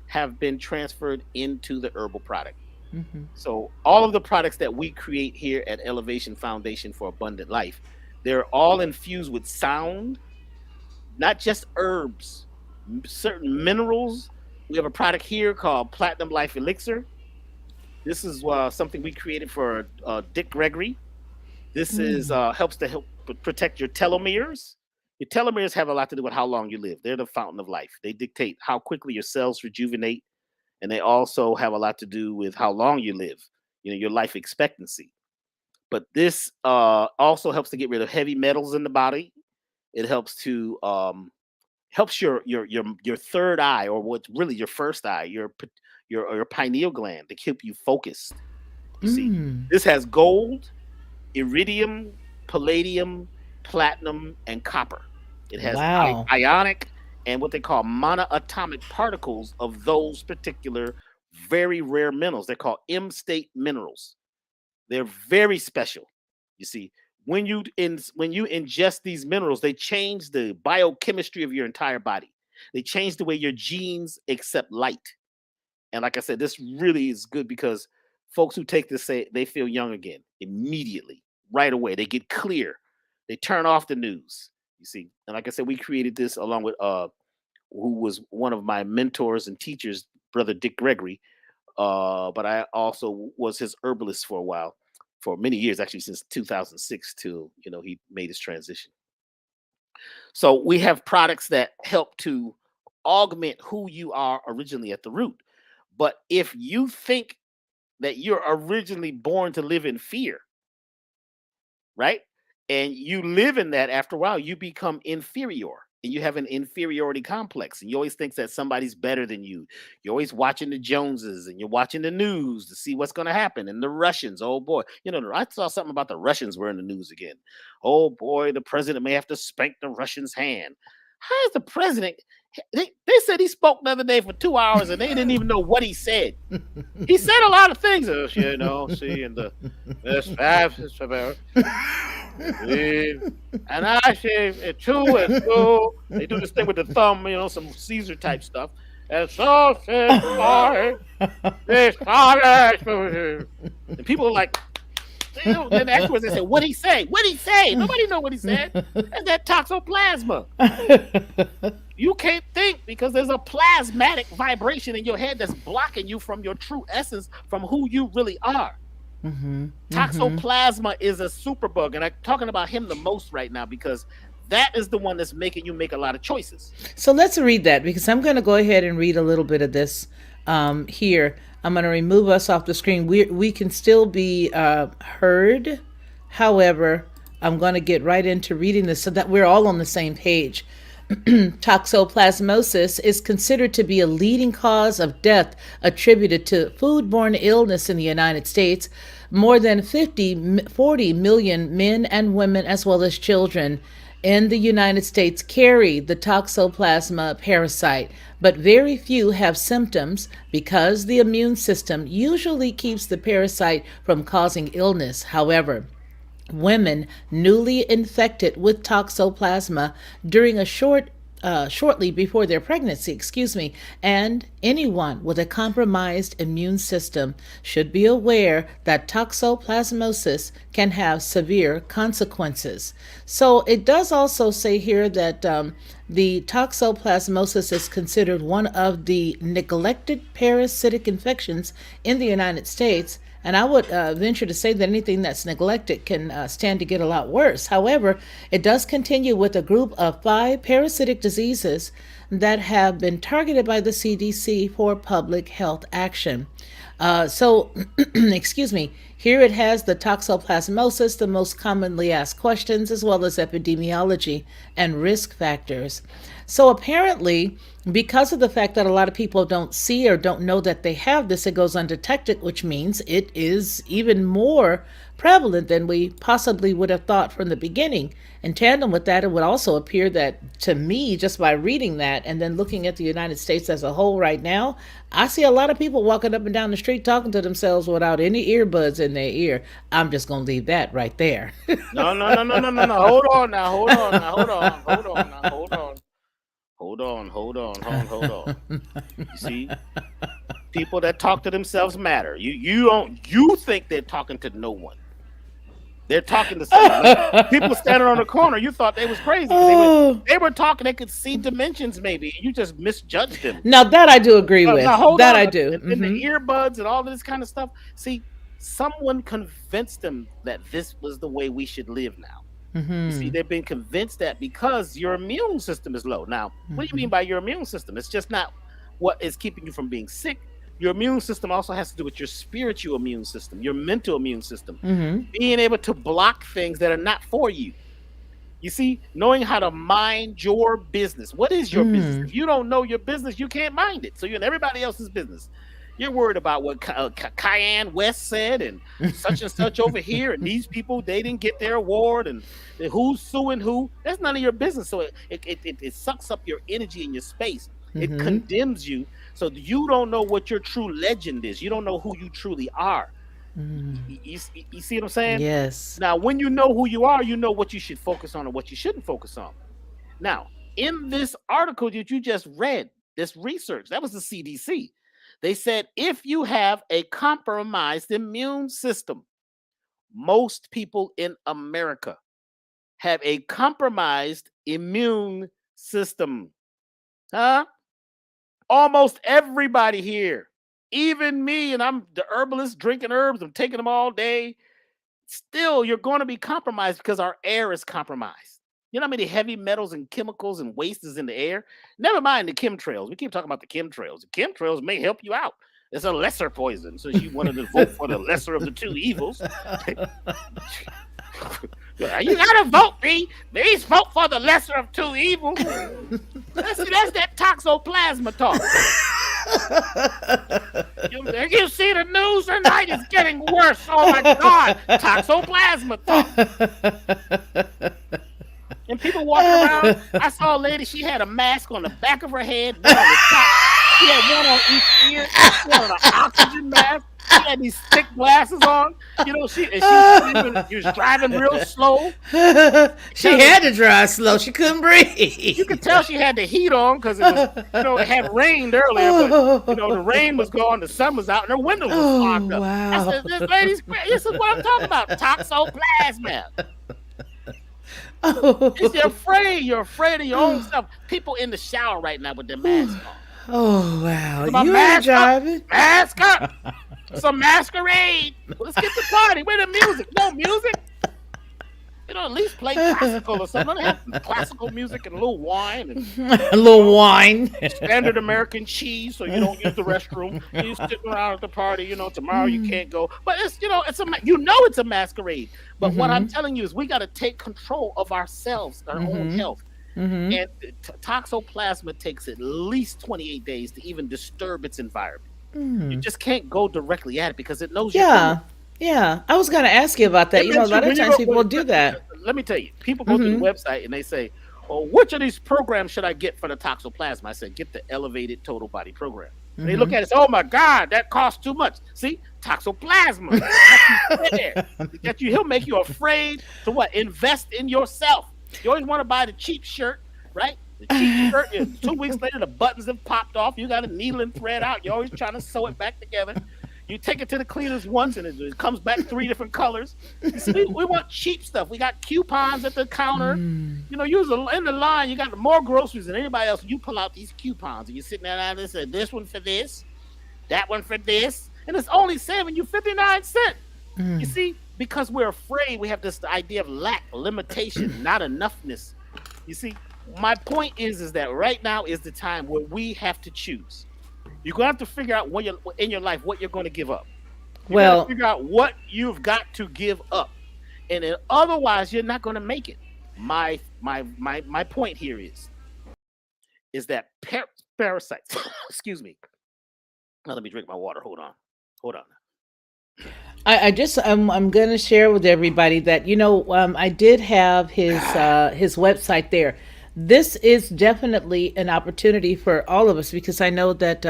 have been transferred into the herbal product. Mm-hmm. So all of the products that we create here at Elevation Foundation for Abundant Life, they're all infused with sound, not just herbs, certain minerals. We have a product here called Platinum Life Elixir. This is something we created for Dick Gregory. This is Mm. helps to help protect your telomeres. Your telomeres have a lot to do with how long you live. They're the fountain of life. They dictate how quickly your cells rejuvenate, and they also have a lot to do with how long you live. Your life expectancy. But this also helps to get rid of heavy metals in the body. It helps to helps your third eye, or what's really your first eye, your pineal gland, to keep you focused. You see, Mm. this has gold, iridium, palladium, platinum, and copper. It has Wow. ionic and what they call monoatomic particles of those particular very rare minerals. They're called M state minerals. They're very special. You see, when you ingest these minerals, they change the biochemistry of your entire body. They change the way your genes accept light. And like I said, this really is good because folks who take this say they feel young again immediately, right away. They get clear. They turn off the news. You see, and like I said, we created this along with who was one of my mentors and teachers, brother Dick Gregory. But I also was his herbalist for a while, for many years, actually since 2006 till he made his transition. So we have products that help to augment who you are originally at the root. But if you think that you're originally born to live in fear, right? And you live in that, after a while, you become inferior and you have an inferiority complex. And you always think that somebody's better than you. You're always watching the Joneses and you're watching the news to see what's going to happen. And the Russians, oh boy, I saw something about the Russians were in the news again. Oh boy, the president may have to spank the Russians' hand. How is the president? They said he spoke the other day for 2 hours and they didn't even know what he said. He said a lot of things, see, and the this five is about and I say it's two and two. They do this thing with the thumb, some Caesar type stuff. And so says I, this and people are like, then afterwards they say, "What'd he say? What'd he say?" Nobody know what he said. That's that toxoplasma. You can't think because there's a plasmatic vibration in your head that's blocking you from your true essence, from who you really are. Mm-hmm. Mm-hmm. Toxoplasma is a superbug, and I'm talking about him the most right now because that is the one that's making you make a lot of choices. So let's read that because I'm going to go ahead and read a little bit of this here. I'm going to remove us off the screen. We can still be heard. However, I'm going to get right into reading this so that we're all on the same page. Toxoplasmosis is considered to be a leading cause of death attributed to foodborne illness in the United States. More than 40 million men and women, as well as children, in the United States carry the toxoplasma parasite, but very few have symptoms because the immune system usually keeps the parasite from causing illness. However, women newly infected with toxoplasma during a shortly before their pregnancy, and anyone with a compromised immune system should be aware that toxoplasmosis can have severe consequences. So it does also say here that the toxoplasmosis is considered one of the neglected parasitic infections in the United States, and I would venture to say that anything that's neglected can stand to get a lot worse. However, it does continue with a group of 5 parasitic diseases that have been targeted by the CDC for public health action. So, excuse me, here it has the toxoplasmosis, the most commonly asked questions, as well as epidemiology and risk factors. So, apparently, because of the fact that a lot of people don't see or don't know that they have this, it goes undetected, which means it is even more prevalent than we possibly would have thought from the beginning. In tandem with that, it would also appear that to me, just by reading that and then looking at the United States as a whole right now, I see a lot of people walking up and down the street talking to themselves without any earbuds in their ear. I'm just going to leave that right there. No, no, no, no, no, no, no. Hold on now. Hold on now. Hold on. Hold on now. Hold on. Hold on. Hold on. Hold on. You see, people that talk to themselves matter. You think they're talking to no one. They're talking to someone. Like, people standing on the corner, you thought they was crazy. They were talking. They could see dimensions, maybe. You just misjudged them. Now that I do agree with. That I do. And the earbuds and all of this kind of stuff. See, someone convinced them that this was the way we should live now. You see, they've been convinced that because your immune system is low. Now, what do you mean by your immune system? It's just not what is keeping you from being sick. Your immune system also has to do with your spiritual immune system, your mental immune system, being able to block things that are not for you. You see, knowing how to mind your business. What is your business? If you don't know your business, you can't mind it. So you're in everybody else's business. You're worried about what Cayenne West said and such over here, and these people, they didn't get their award, and who's suing who. That's none of your business. So it sucks up your energy and your space. It condemns you, so you don't know what your true legend is. You don't know who you truly are. You see what I'm saying? Yes. Now, when you know who you are, you know what you should focus on and what you shouldn't focus on. Now, in this article that you just read, this research, that was the CDC. They said if you have a compromised immune system, most people in America have a compromised immune system. Huh? Almost everybody here, even me, and I'm the herbalist drinking herbs, I'm taking them all day. Still, you're going to be compromised because our air is compromised. You know how many heavy metals and chemicals and waste is in the air? Never mind the chemtrails. We keep talking about the chemtrails. The chemtrails may help you out. It's a lesser poison, so you wanted to vote for the lesser of the two evils. You gotta vote, me. Please vote for the lesser of two evils. That's that toxoplasma talk. You see the news tonight? It's getting worse. Oh my God, toxoplasma talk. And people walking around. I saw a lady. She had a mask on the back of her head, one on the top. She had one on each ear. She had an oxygen mask. She had these thick glasses on. You know, she was driving real slow. She had to drive slow. She couldn't breathe. You could tell she had the heat on because it was, it had rained earlier, but the rain was gone, the sun was out, and her window was fogged up. Wow. I said, this is what I'm talking about. Toxoplasma. You're afraid of your own self. People in the shower right now with their masks on. Oh wow! You ain't driving. Mask up. Some masquerade. Let's get the party. Where the music? No music. At least play classical or something. They have classical music and a little wine and a little wine. Standard American cheese, so you don't use the restroom. You're sitting around at the party. Tomorrow you can't go. But it's a masquerade. But what I'm telling you is we got to take control of ourselves, our own health. And toxoplasma takes at least 28 days to even disturb its environment. You just can't go directly at it because it knows you. Yeah. I was going to ask you about that. A lot of times people do that. Let me tell you, people go to the website and they say, "Well, which of these programs should I get for the toxoplasma?" I said, "Get the elevated total body program." They look at it, oh my God, that costs too much. See, toxoplasma. He'll make you afraid to what? Invest in yourself. You always want to buy the cheap shirt, right? The cheap shirt, 2 weeks later, the buttons have popped off. You got a needle and thread out. You're always trying to sew it back together. You take it to the cleaners once and it comes back 3 different colors. You see, we want cheap stuff. We got coupons at the counter. Usually in the line, you got more groceries than anybody else. You pull out these coupons and you're sitting there and say, this one for this, that one for this. And it's only saving you 59 cents. You see, because we're afraid, we have this idea of lack, limitation, not enoughness. You see, my point is that right now is the time where we have to choose. You're going to have to figure out in your life what you're going to give up. You're going to figure out what you've got to give up. And then otherwise, you're not going to make it. My point here is that parasites, excuse me. Now, let me drink my water. Hold on. I'm going to share with everybody that I did have his website there. This is definitely an opportunity for all of us because I know that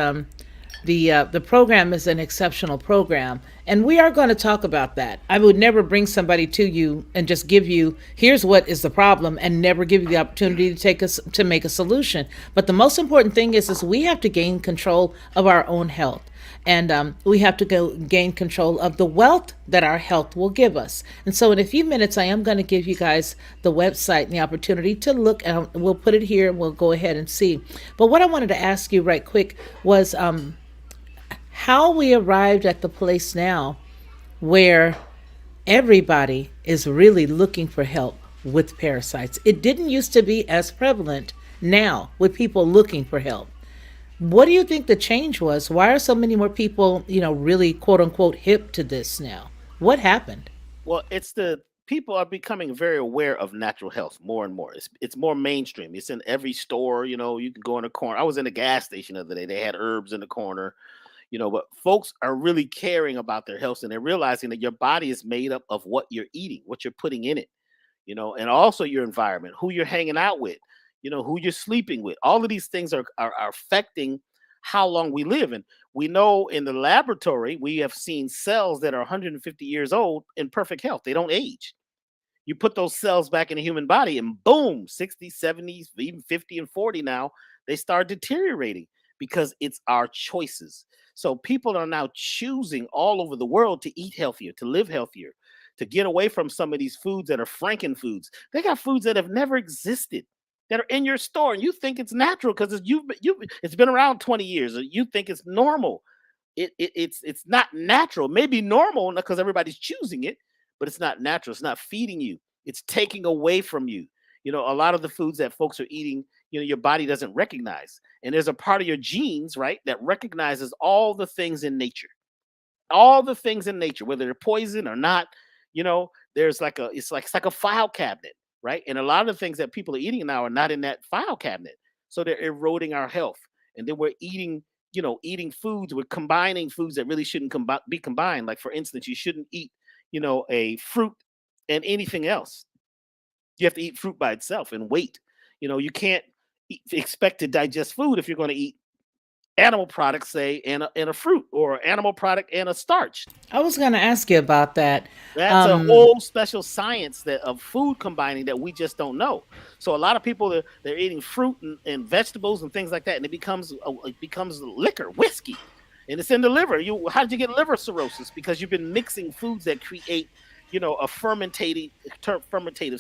the program is an exceptional program, and we are going to talk about that. I would never bring somebody to you and just give you here's what is the problem and never give you the opportunity to make a solution. But the most important thing is we have to gain control of our own health. And we have to gain control of the wealth that our health will give us. And so in a few minutes, I am going to give you guys the website and the opportunity to look. And we'll put it here and we'll go ahead and see. But what I wanted to ask you right quick was how we arrived at the place now where everybody is really looking for help with parasites. It didn't used to be as prevalent now with people looking for help. What do you think the change was? Why are so many more people, really quote unquote hip to this now? What happened? Well, it's people are becoming very aware of natural health more and more. It's more mainstream. It's in every store. You can go in a corner. I was in a gas station the other day. They had herbs in the corner. But folks are really caring about their health, and they're realizing that your body is made up of what you're eating, what you're putting in it, and also your environment, who you're hanging out with, who you're sleeping with. All of these things are affecting how long we live. And we know in the laboratory, we have seen cells that are 150 years old in perfect health. They don't age. You put those cells back in the human body and boom, 60, 70, even 50 and 40 now, they start deteriorating because it's our choices. So people are now choosing all over the world to eat healthier, to live healthier, to get away from some of these foods that are Franken foods. They got foods that have never existed that are in your store, and you think it's natural because it's been around 20 years. You think it's normal. It's not natural. Maybe normal because everybody's choosing it, but it's not natural. It's not feeding you. It's taking away from you. A lot of the foods that folks are eating, your body doesn't recognize. And there's a part of your genes, right, that recognizes all the things in nature. All the things in nature, whether they're poison or not, there's it's like a file cabinet, right? And a lot of the things that people are eating now are not in that file cabinet. So they're eroding our health. And then we're eating foods, we're combining foods that really shouldn't be combined. Like, for instance, you shouldn't eat, a fruit and anything else. You have to eat fruit by itself and wait. You can't expect to digest food if you're going to eat animal products, say, and a fruit, or animal product and a starch. I was going to ask you about that. That's a whole special science of food combining that we just don't know. So a lot of people, they're eating fruit and vegetables and things like that, and it becomes liquor, whiskey, and it's in the liver. How did you get liver cirrhosis? Because you've been mixing foods that create, a fermentative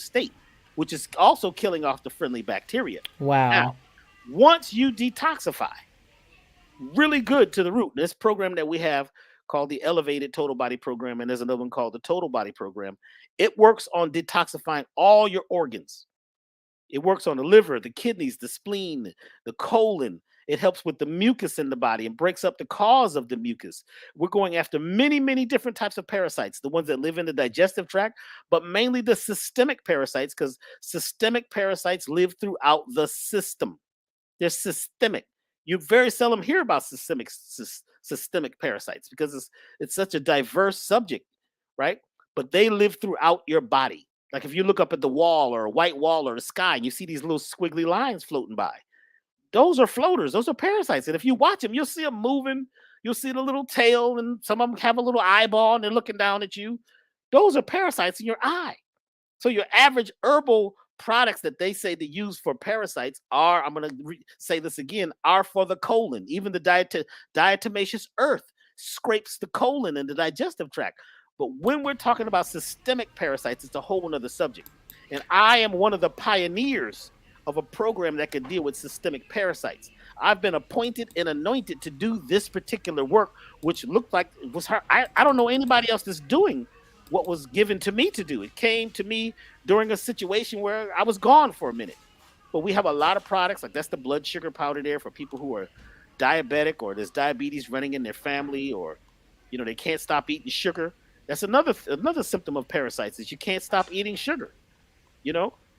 state, which is also killing off the friendly bacteria. Wow. Now, once you detoxify, really good to the root. This program that we have called the Elevated Total Body Program, and there's another one called the Total Body Program. It works on detoxifying all your organs. It works on the liver, the kidneys, the spleen, the colon. It helps with the mucus in the body and breaks up the cause of the mucus. We're going after many, many different types of parasites, the ones that live in the digestive tract, but mainly the systemic parasites, because systemic parasites live throughout the system. They're systemic. You very seldom hear about systemic parasites because it's such a diverse subject, right? But they live throughout your body. Like if you look up at the wall or a white wall or the sky and you see these little squiggly lines floating by, Those are floaters. Those are parasites. And if you watch them, you'll see them moving. You'll see the little tail, and some of them have a little eyeball, and they're looking down at you. Those are parasites in your eye. So your average herbal products that they say to use for parasites are, I'm going to say this again, are for the colon. Even the diatomaceous earth scrapes the colon and the digestive tract. But when we're talking about systemic parasites, it's a whole other subject. And I am one of the pioneers of a program that can deal with systemic parasites. I've been appointed and anointed to do this particular work, which looked like it was her. I don't know anybody else that's doing what was given to me to do. It came to me during a situation where I was gone for a minute. But we have a lot of products, like that's the blood sugar powder there for people who are diabetic, or there's diabetes running in their family, or they can't stop eating sugar. That's another symptom of parasites, is you can't stop eating sugar.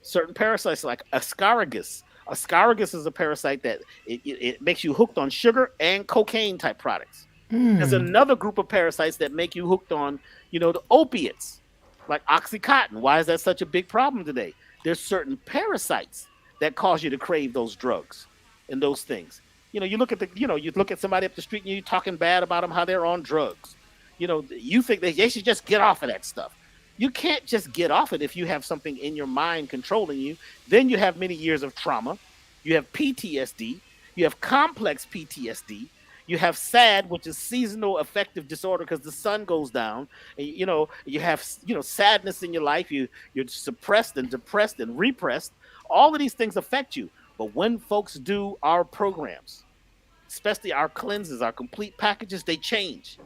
Certain parasites like asparagus. Asparagus is a parasite that it makes you hooked on sugar and cocaine type products. There's another group of parasites that make you hooked on, the opiates, like Oxycontin. Why is that such a big problem today? There's certain parasites that cause you to crave those drugs and those things. You look at somebody up the street and you're talking bad about them, how they're on drugs. You think they should just get off of that stuff. You can't just get off it if you have something in your mind controlling you. Then you have many years of trauma. You have PTSD. You have complex PTSD. You have SAD, which is seasonal affective disorder, because the sun goes down. And, you have sadness in your life. You're suppressed and depressed and repressed. All of these things affect you. But when folks do our programs, especially our cleanses, our complete packages, they change.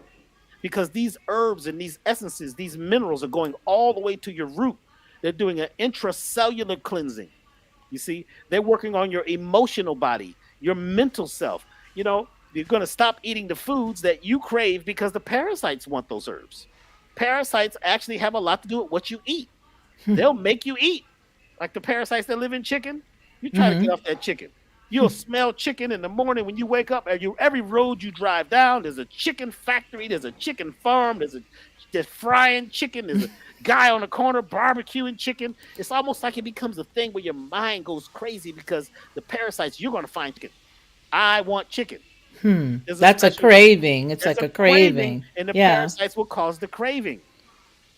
Because these herbs and these essences, these minerals are going all the way to your root. They're doing an intracellular cleansing. You see, they're working on your emotional body, your mental self. You're going to stop eating the foods that you crave because the parasites want those herbs. Parasites actually have a lot to do with what you eat. They'll make you eat. Like the parasites that live in chicken, you try to get off that chicken. You'll smell chicken in the morning when you wake up. Every road you drive down, there's a chicken factory, there's a chicken farm, there's frying chicken, there's a guy on the corner barbecuing chicken. It's almost like it becomes a thing where your mind goes crazy because the parasites, you're going to find chicken. I want chicken. That's a craving. It's like a craving. And the parasites will cause the craving.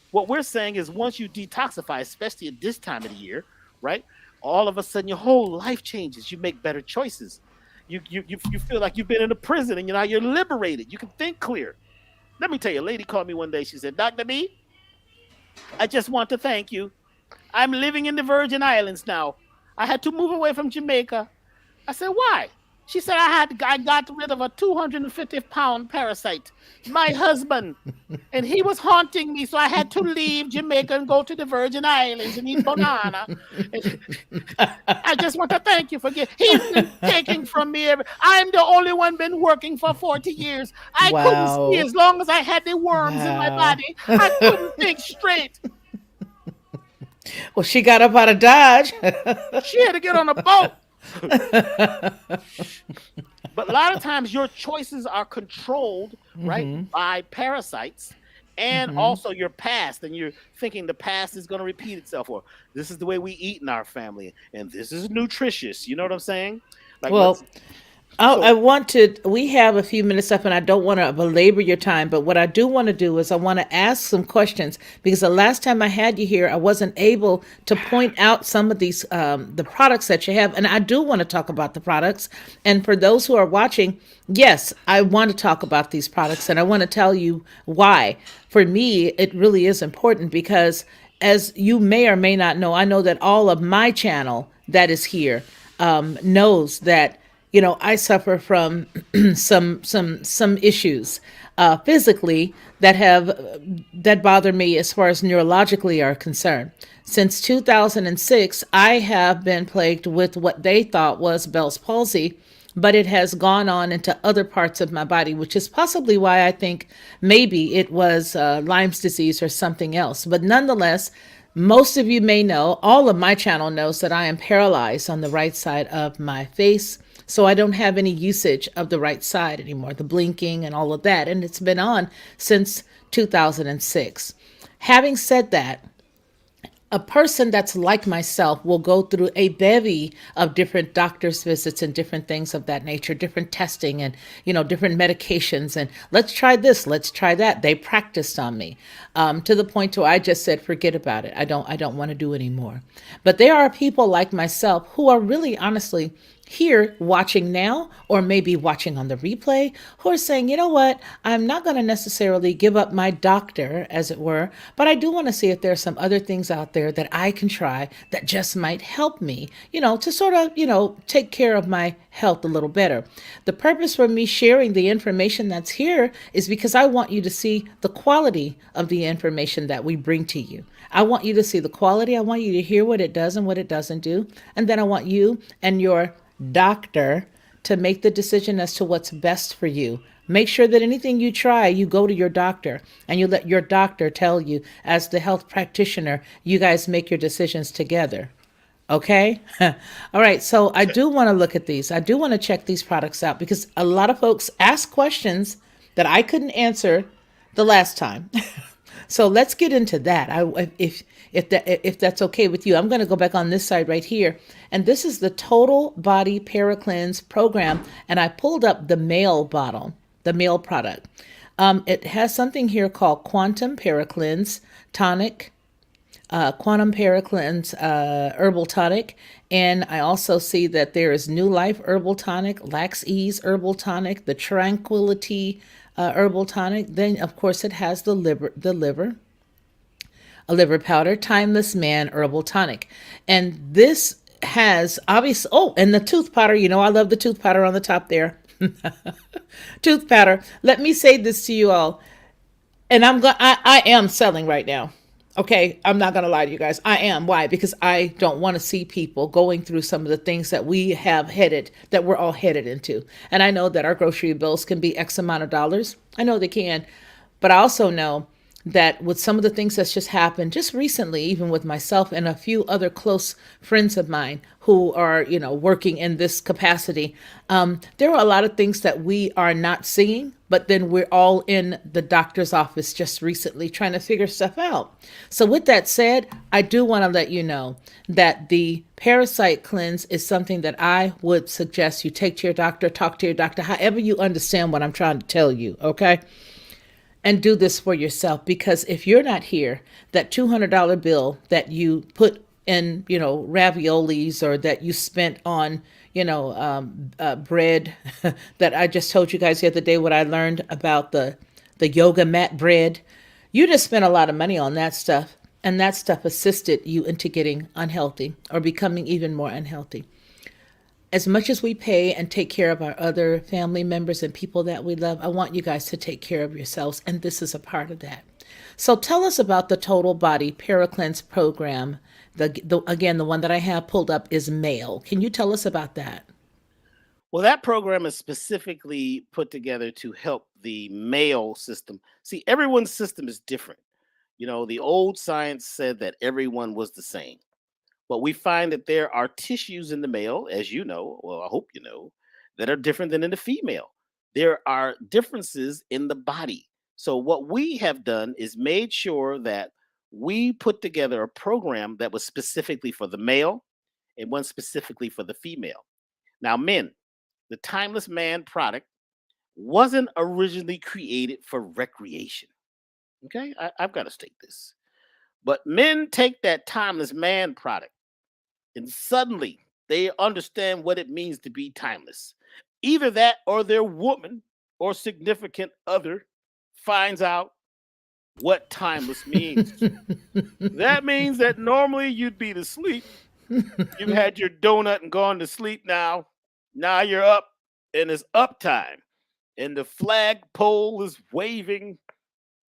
What we're saying is once you detoxify, especially at this time of the year, right? All of a sudden your whole life changes. You make better choices. You feel like you've been in a prison and now you're liberated. You can think clear. Let me tell you, a lady called me one day. She said, Dr. B, I just want to thank you. I'm living in the Virgin Islands now. I had to move away from Jamaica. I said, why? She said, I got rid of a 250-pound parasite, my husband, and he was haunting me, so I had to leave Jamaica and go to the Virgin Islands and eat banana. I just want to thank you for he's been taking from me. I'm the only one been working for 40 years. I couldn't see as long as I had the worms in my body. I couldn't think straight. Well, she got up out of Dodge. She had to get on a boat. But a lot of times your choices are controlled, right, by parasites and also your past, and you're thinking the past is going to repeat itself, or this is the way we eat in our family, and this is nutritious. You know what I'm saying? Like, well, we have a few minutes left and I don't want to belabor your time, but what I do want to do is I want to ask some questions, because the last time I had you here, I wasn't able to point out some of these, the products that you have. And I do want to talk about the products. And for those who are watching, yes, I want to talk about these products, and I want to tell you why. For me, it really is important because, as you may or may not know, I know that all of my channel that is here knows that I suffer from some issues physically that bother me as far as neurologically are concerned. Since 2006, I have been plagued with what they thought was Bell's palsy, but it has gone on into other parts of my body, which is possibly why I think maybe it was Lyme's disease or something else. But nonetheless, most of you may know, all of my channel knows that I am paralyzed on the right side of my face. So I don't have any usage of the right side anymore, the blinking and all of that. And it's been on since 2006. Having said that, a person that's like myself will go through a bevy of different doctor's visits and different things of that nature, different testing and, different medications. And let's try this, let's try that. They practiced on me to the point where I just said, forget about it. I don't want to do anymore. But there are people like myself who are really honestly here watching now, or maybe watching on the replay, who are saying, you know what, I'm not going to necessarily give up my doctor, as it were, but I do want to see if there's some other things out there that I can try that just might help me, to sort of, take care of my health a little better. The purpose for me sharing the information that's here is because I want you to see the quality of the information that we bring to you. I want you to see the quality. I want you to hear what it does and what it doesn't do. And then I want you and your doctor to make the decision as to what's best for you. Make sure that anything you try, you go to your doctor and you let your doctor tell you, as the health practitioner, you guys make your decisions together. Okay? All right. So I do want to look at these. I do want to check these products out because a lot of folks ask questions that I couldn't answer the last time. So let's get into that. If that's okay with you, I'm going to go back on this side right here, and this is the Total Body Paracleanse program, and I pulled up the male bottle, the male product. It has something here called Quantum Paracleanse Tonic, Quantum Paracleanse Herbal Tonic, and I also see that there is New Life Herbal Tonic, Lax Ease Herbal Tonic, the Tranquility Herbal Tonic. Then, of course, it has a liver powder, Timeless Man Herbal Tonic. And this has obvious, oh, and the tooth powder, I love the tooth powder on the top there. Tooth powder. Let me say this to you all. And I am selling right now. Okay, I'm not going to lie to you guys. I am. Why? Because I don't want to see people going through some of the things that we're all headed into. And I know that our grocery bills can be X amount of dollars. I know they can. But I also know that with some of the things that's just happened just recently, even with myself and a few other close friends of mine who are, working in this capacity, there are a lot of things that we are not seeing, but then we're all in the doctor's office just recently trying to figure stuff out. So with that said, I do want to let you know that the parasite cleanse is something that I would suggest you take to your doctor, talk to your doctor, however you understand what I'm trying to tell you, okay? And do this for yourself, because if you're not here, that $200 bill that you put in, raviolis, or that you spent on, bread that I just told you guys the other day what I learned about the yoga mat bread. You just spent a lot of money on that stuff, and that stuff assisted you into getting unhealthy or becoming even more unhealthy. As much as we pay and take care of our other family members and people that we love, I want you guys to take care of yourselves, and this is a part of that. So tell us about the Total Body Paracleanse program. Again, the one that I have pulled up is male. Can you tell us about that? Well, that program is specifically put together to help the male system. See, everyone's system is different. The old science said that everyone was the same. But we find that there are tissues in the male, as you know, well, I hope you know, that are different than in the female. There are differences in the body. So, what we have done is made sure that we put together a program that was specifically for the male and one specifically for the female. Now, men, the Timeless Man product wasn't originally created for recreation. Okay, I've got to state this. But men take that Timeless Man product, and suddenly they understand what it means to be timeless. Either that or their woman or significant other finds out what timeless means. That means that normally you'd be to sleep. You've had your donut and gone to sleep now. Now you're up and it's up time. And the flagpole is waving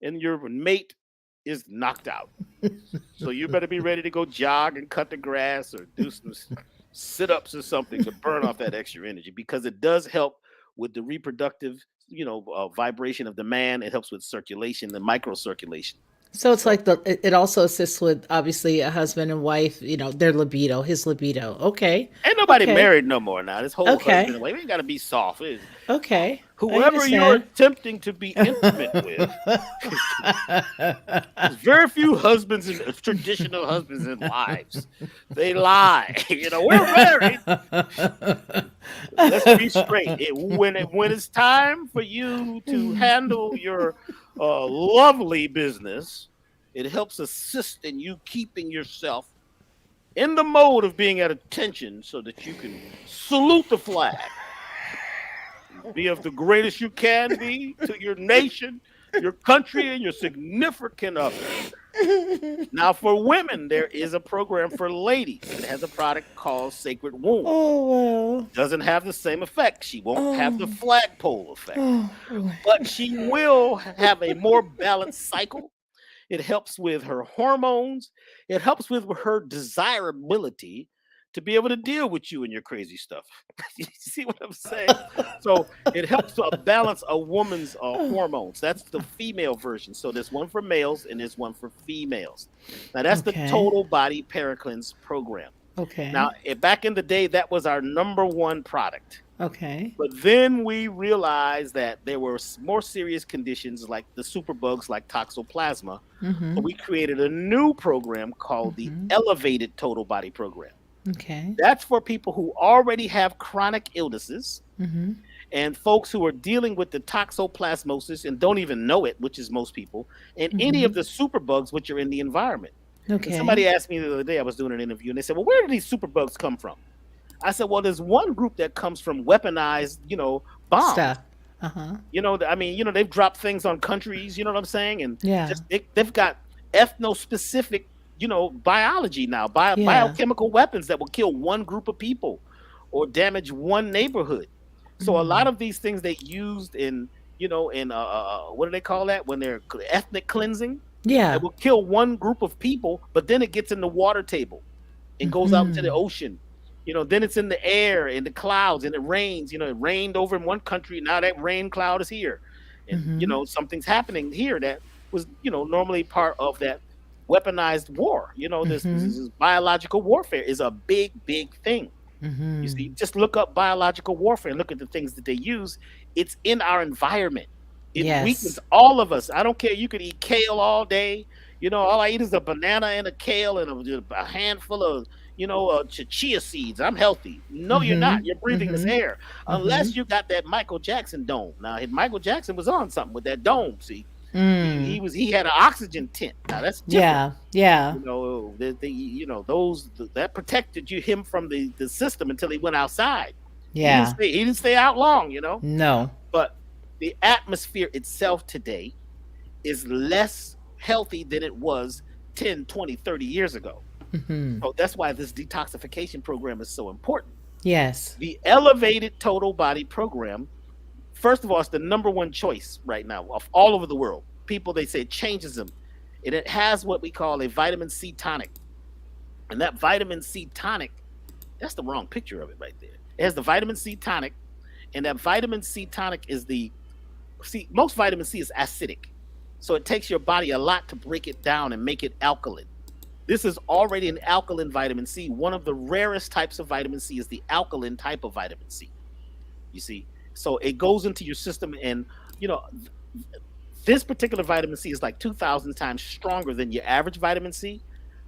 and your mate is knocked out. So you better be ready to go jog and cut the grass or do some sit-ups or something to burn off that extra energy, because it does help with the reproductive, vibration of the man. It helps with circulation, the microcirculation. So it's So like it also assists with obviously a husband and wife, their libido, his libido. Okay. ain't nobody Okay. married no more now. This whole husband Okay. and wife, we ain't got to be soft. Okay. I Whoever you're understand. attempting to be intimate with, there's very few husbands and traditional husbands and wives. They lie. We're married. Let's be straight. When it's time for you to handle your lovely business, it helps assist in you keeping yourself in the mode of being at attention so that you can salute the flag, be of the greatest you can be to your nation, your country, and your significant other. Now, for women, there is a program for ladies. It has a product called Sacred Womb. Oh well. Doesn't have the same effect. She won't have the Oh. flagpole effect, Oh boy. but she will have a more balanced cycle. It helps with her hormones. It helps with her desirability to be able to deal with you and your crazy stuff. You see what I'm saying? So it helps to balance a woman's hormones. That's the female version. So there's one for males and there's one for females. Now that's the Okay. Total Body Paracleanse program. Now, Okay. back in the day, that was our number one product. Okay. But then we realized that there were more serious conditions like the superbugs, like toxoplasma. So Mhm. we created a new program called the Mhm. Elevated Total Body Program. Okay. That's for people who already have chronic illnesses Mhm. and folks who are dealing with the toxoplasmosis and don't even know it, which is most people, and any of Mhm. the superbugs which are in the environment. And Okay. somebody asked me the other day, I was doing an interview, and they said, "Well, where do these superbugs come from?" I said, "Well, there's one group that comes from weaponized, bombs. Stuff. Uh-huh. They've dropped things on countries, you know what I'm saying? And Yeah. just they've got ethno-specific, biology now, Yeah. biochemical weapons that will kill one group of people or damage one neighborhood. So a lot Mm. of these things they used what do they call that when they're ethnic cleansing? That Yeah. will kill one group of people, but then it gets in the water table and goes out into the Mhm. ocean. Then it's in the air, in the clouds, and it rains. It rained over in one country. Now that rain cloud is here. And, Mhm. something's happening here that was, normally part of that weaponized war. This Mhm. is biological warfare is a big, big thing. You see, Mhm. just look up biological warfare and look at the things that they use. It's in our environment. It weakens Yes. all of us. I don't care. You could eat kale all day. All I eat is a banana and a kale and a handful of, chia seeds. I'm healthy. No, you're not. Mhm. You're breathing this Mhm. air. Unless Mhm. you got that Michael Jackson dome. Now, Michael Jackson was on something with that dome. See, Mm. he had an oxygen tent. Now that's different. Yeah. Yeah. That protected him from the system until he went outside. Yeah. He didn't stay out long, No. but the atmosphere itself today is less healthy than it was 10, 20, 30 years ago. Mhm. So that's why this detoxification program is so important. Yes. The Elevated Total Body Program, first of all, it's the number one choice right now of all over the world. People, they say it changes them. And it has what we call a vitamin C tonic. And that vitamin C tonic, that's the wrong picture of it right there. It has the vitamin C tonic, and that vitamin C tonic is most vitamin C is acidic. So it takes your body a lot to break it down and make it alkaline. This is already an alkaline vitamin C. One of the rarest types of vitamin C is the alkaline type of vitamin C. You see? So it goes into your system, and you know, this particular vitamin C is like 2,000 times stronger than your average vitamin C,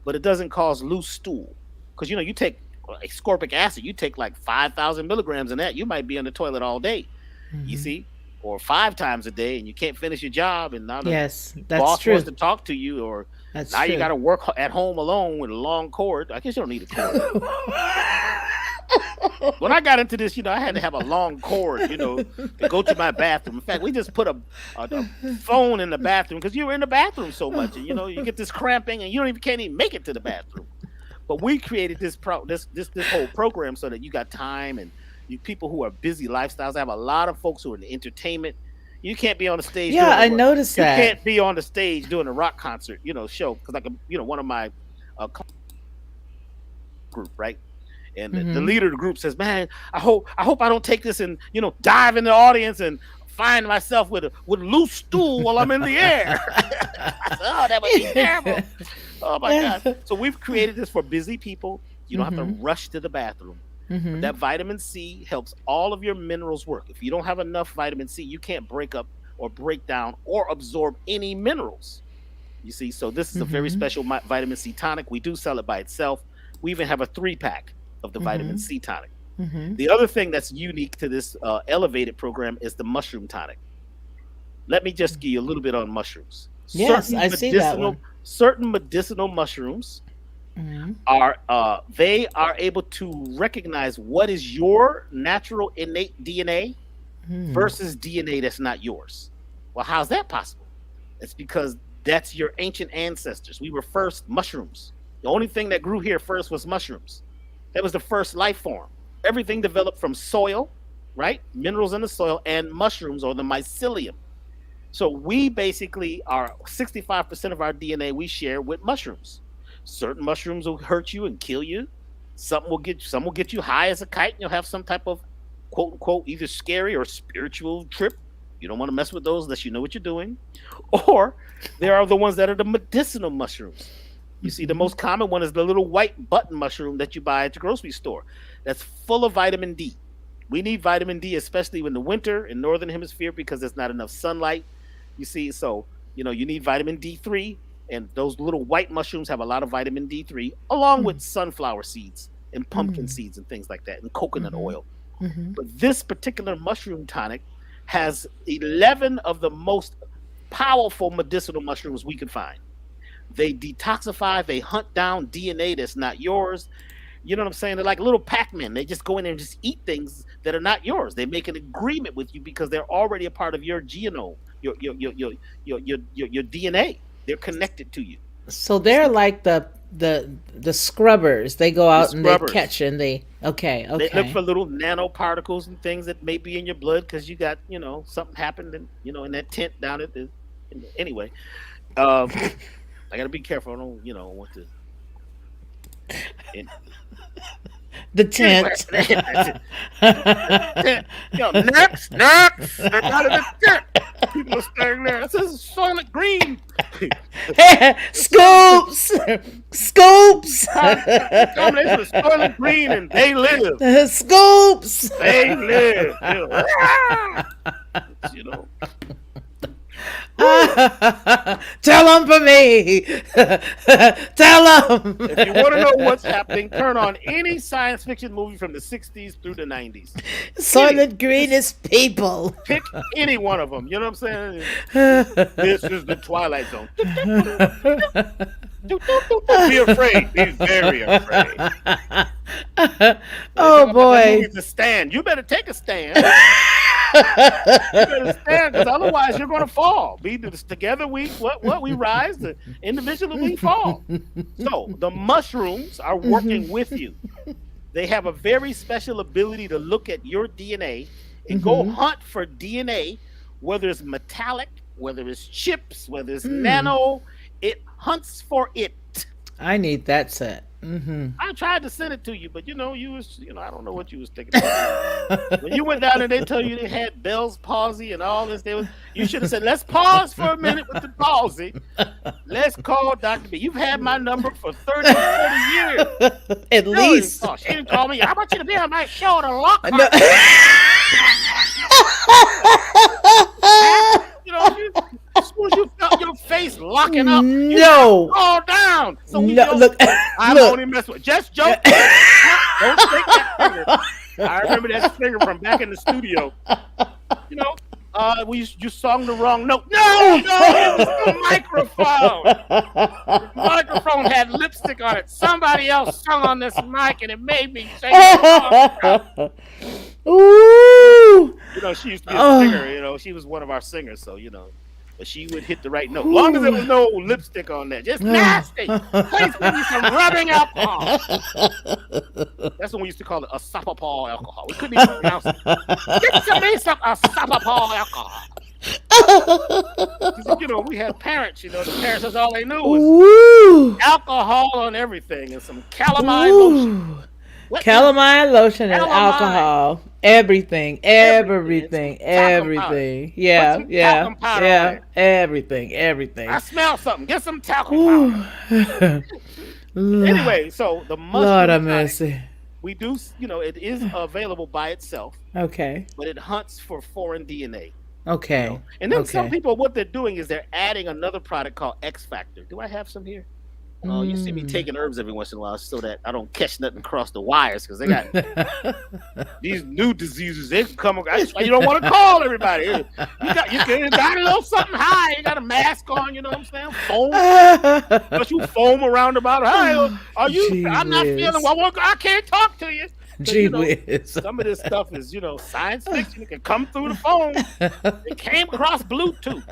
but it doesn't cause loose stool. Because you take ascorbic acid, you take like 5,000 milligrams in that, you might be on the toilet all day. You Mhm. see, or 5 times a day, and you can't finish your job, and now the Yes, that's boss wants true. to talk to you, or That's now you got true. to work at home alone with a long cord. I guess you don't need a cord. When I got into this, I had to have a long cord, to go to my bathroom. In fact, we just put a phone in the bathroom because you were in the bathroom so much, and you get this cramping, and you can't even make it to the bathroom. But we created this whole program so that you got time, and you people who are busy lifestyles. I have a lot of folks who are in entertainment. You can't be on the stage Yeah, doing I noticed you that. can't be on the stage doing a rock concert, show because one of my group, right? And the Mhm. leader of the group says, "Man, I hope I don't take this and dive in the audience and find myself with a loose stool while I'm in the air. I said, oh, that would be terrible. Oh my God. So we've created this for busy people. You don't have to rush to the bathroom. But that vitamin C helps all of your minerals work. If you don't have enough vitamin C, you can't break up or break down or absorb any minerals. You see, so this is a very special vitamin C tonic. We do sell it by itself. We even have a 3-pack of the vitamin C tonic. The other thing that's unique to this elevated program is the mushroom tonic. Let me just give you a little bit on mushrooms. Yes, I see that one. Certain medicinal mushrooms are they are able to recognize what is your natural innate DNA versus DNA that's not yours. Well, how's that possible? It's because that's your ancient ancestors. We were first mushrooms. The only thing that grew here first was mushrooms. That was the first life form. Everything developed from soil, right? Minerals in the soil and mushrooms, or the mycelium. So we basically are 65% of our DNA we share with mushrooms. Certain mushrooms will hurt you and kill you. Some will get you high as a kite, and you'll have some type of quote unquote either scary or spiritual trip. You don't want to mess with those unless you know what you're doing. Or there are the ones that are the medicinal mushrooms. You see, the most common one is the little white button mushroom that you buy at the grocery store. That's full of vitamin D. We need vitamin D, especially in the winter in northern hemisphere, because there's not enough sunlight. You see, so you need vitamin D3, and those little white mushrooms have a lot of vitamin D3, along with sunflower seeds and pumpkin seeds and things like that, and coconut oil. But this particular mushroom tonic has 11 of the most powerful medicinal mushrooms we can find. They detoxify, they hunt down DNA that's not yours. You know what I'm saying? They're like little Pac-Men. They just go in there and just eat things that are not yours. They make an agreement with you because they're already a part of your genome, your DNA. They're connected to you. So they're like the scrubbers. They go out and they catch and they okay. They look for little nanoparticles and things that may be in your blood because you got something happened in that tent down at the anyway. I gotta be careful. I don't want to. The tent. Next. They're out of the tent. People are staring there. It says Soylent Green. Scoops. Combination of Soylent Green and They Live. Scoops. They Live. Tell them for me. Tell them. If you want to know what's happening, turn on any science fiction movie from the 60s through the 90s. Soylent Green is people. Pick any one of them. You know what I'm saying? This is the Twilight Zone. Be afraid. Be very afraid. Oh boy. The stand. You better take a stand. You better stand, because otherwise you're going to fall. Together we rise. Individually we fall. So the mushrooms are working with you. They have a very special ability to look at your DNA and go hunt for DNA, whether it's metallic, whether it's chips, whether it's nano. It hunts for it. I need that set. I tried to send it to you, but you was I don't know what you was thinking about. When you went down and they told you they had Bell's palsy and all this, you should have said, let's pause for a minute with the palsy. Let's call Doctor B. You've had my number for 30 years. At least. She didn't call me. How about you to be on my show to lock her? As soon as you felt your face locking up, you fall down. So look, I'm only messing with. Just joke. Don't take that finger. I remember that finger from back in the studio. You sung the wrong note. No, it was the microphone. The microphone had lipstick on it. Somebody else sung on this mic, and it made me sing. Ooh. She used to be a singer. She was one of our singers, so but she would hit the right note. As long as there was no lipstick on that. Just nasty. Please give me some rubbing alcohol. That's what we used to call it, asopopol alcohol. We couldn't even pronounce it. Get me some asopopol alcohol. We had parents, the parents, that's all they knew was alcohol on everything and some calamine lotion. Calamine lotion and alcohol. Everything, Everything. And some everything, talcum powder. everything. Put Yeah, some yeah, talcum powder on yeah. it. Everything, I everything. smell something. Get some talcum powder. Whew. Lord, Anyway, so the Lord mushroom have type, mercy. we do, it is available by itself, Okay, but it hunts for foreign DNA. okay, And then some okay. people, what they're doing is they're adding another product called X Factor. Do I have some here? You see me Mm. taking herbs every once in a while so that I don't catch nothing across the wires because they got these new diseases. They come. That's why you don't want to call everybody. You got a little something high. You got a mask on. You know what I'm saying? Foam. But you foam around about. Hey, are you? Gee I'm not feeling whiz. well. I can't talk to you. Because Gee whiz. some of this stuff is science fiction. It can come through the phone. It came across Bluetooth.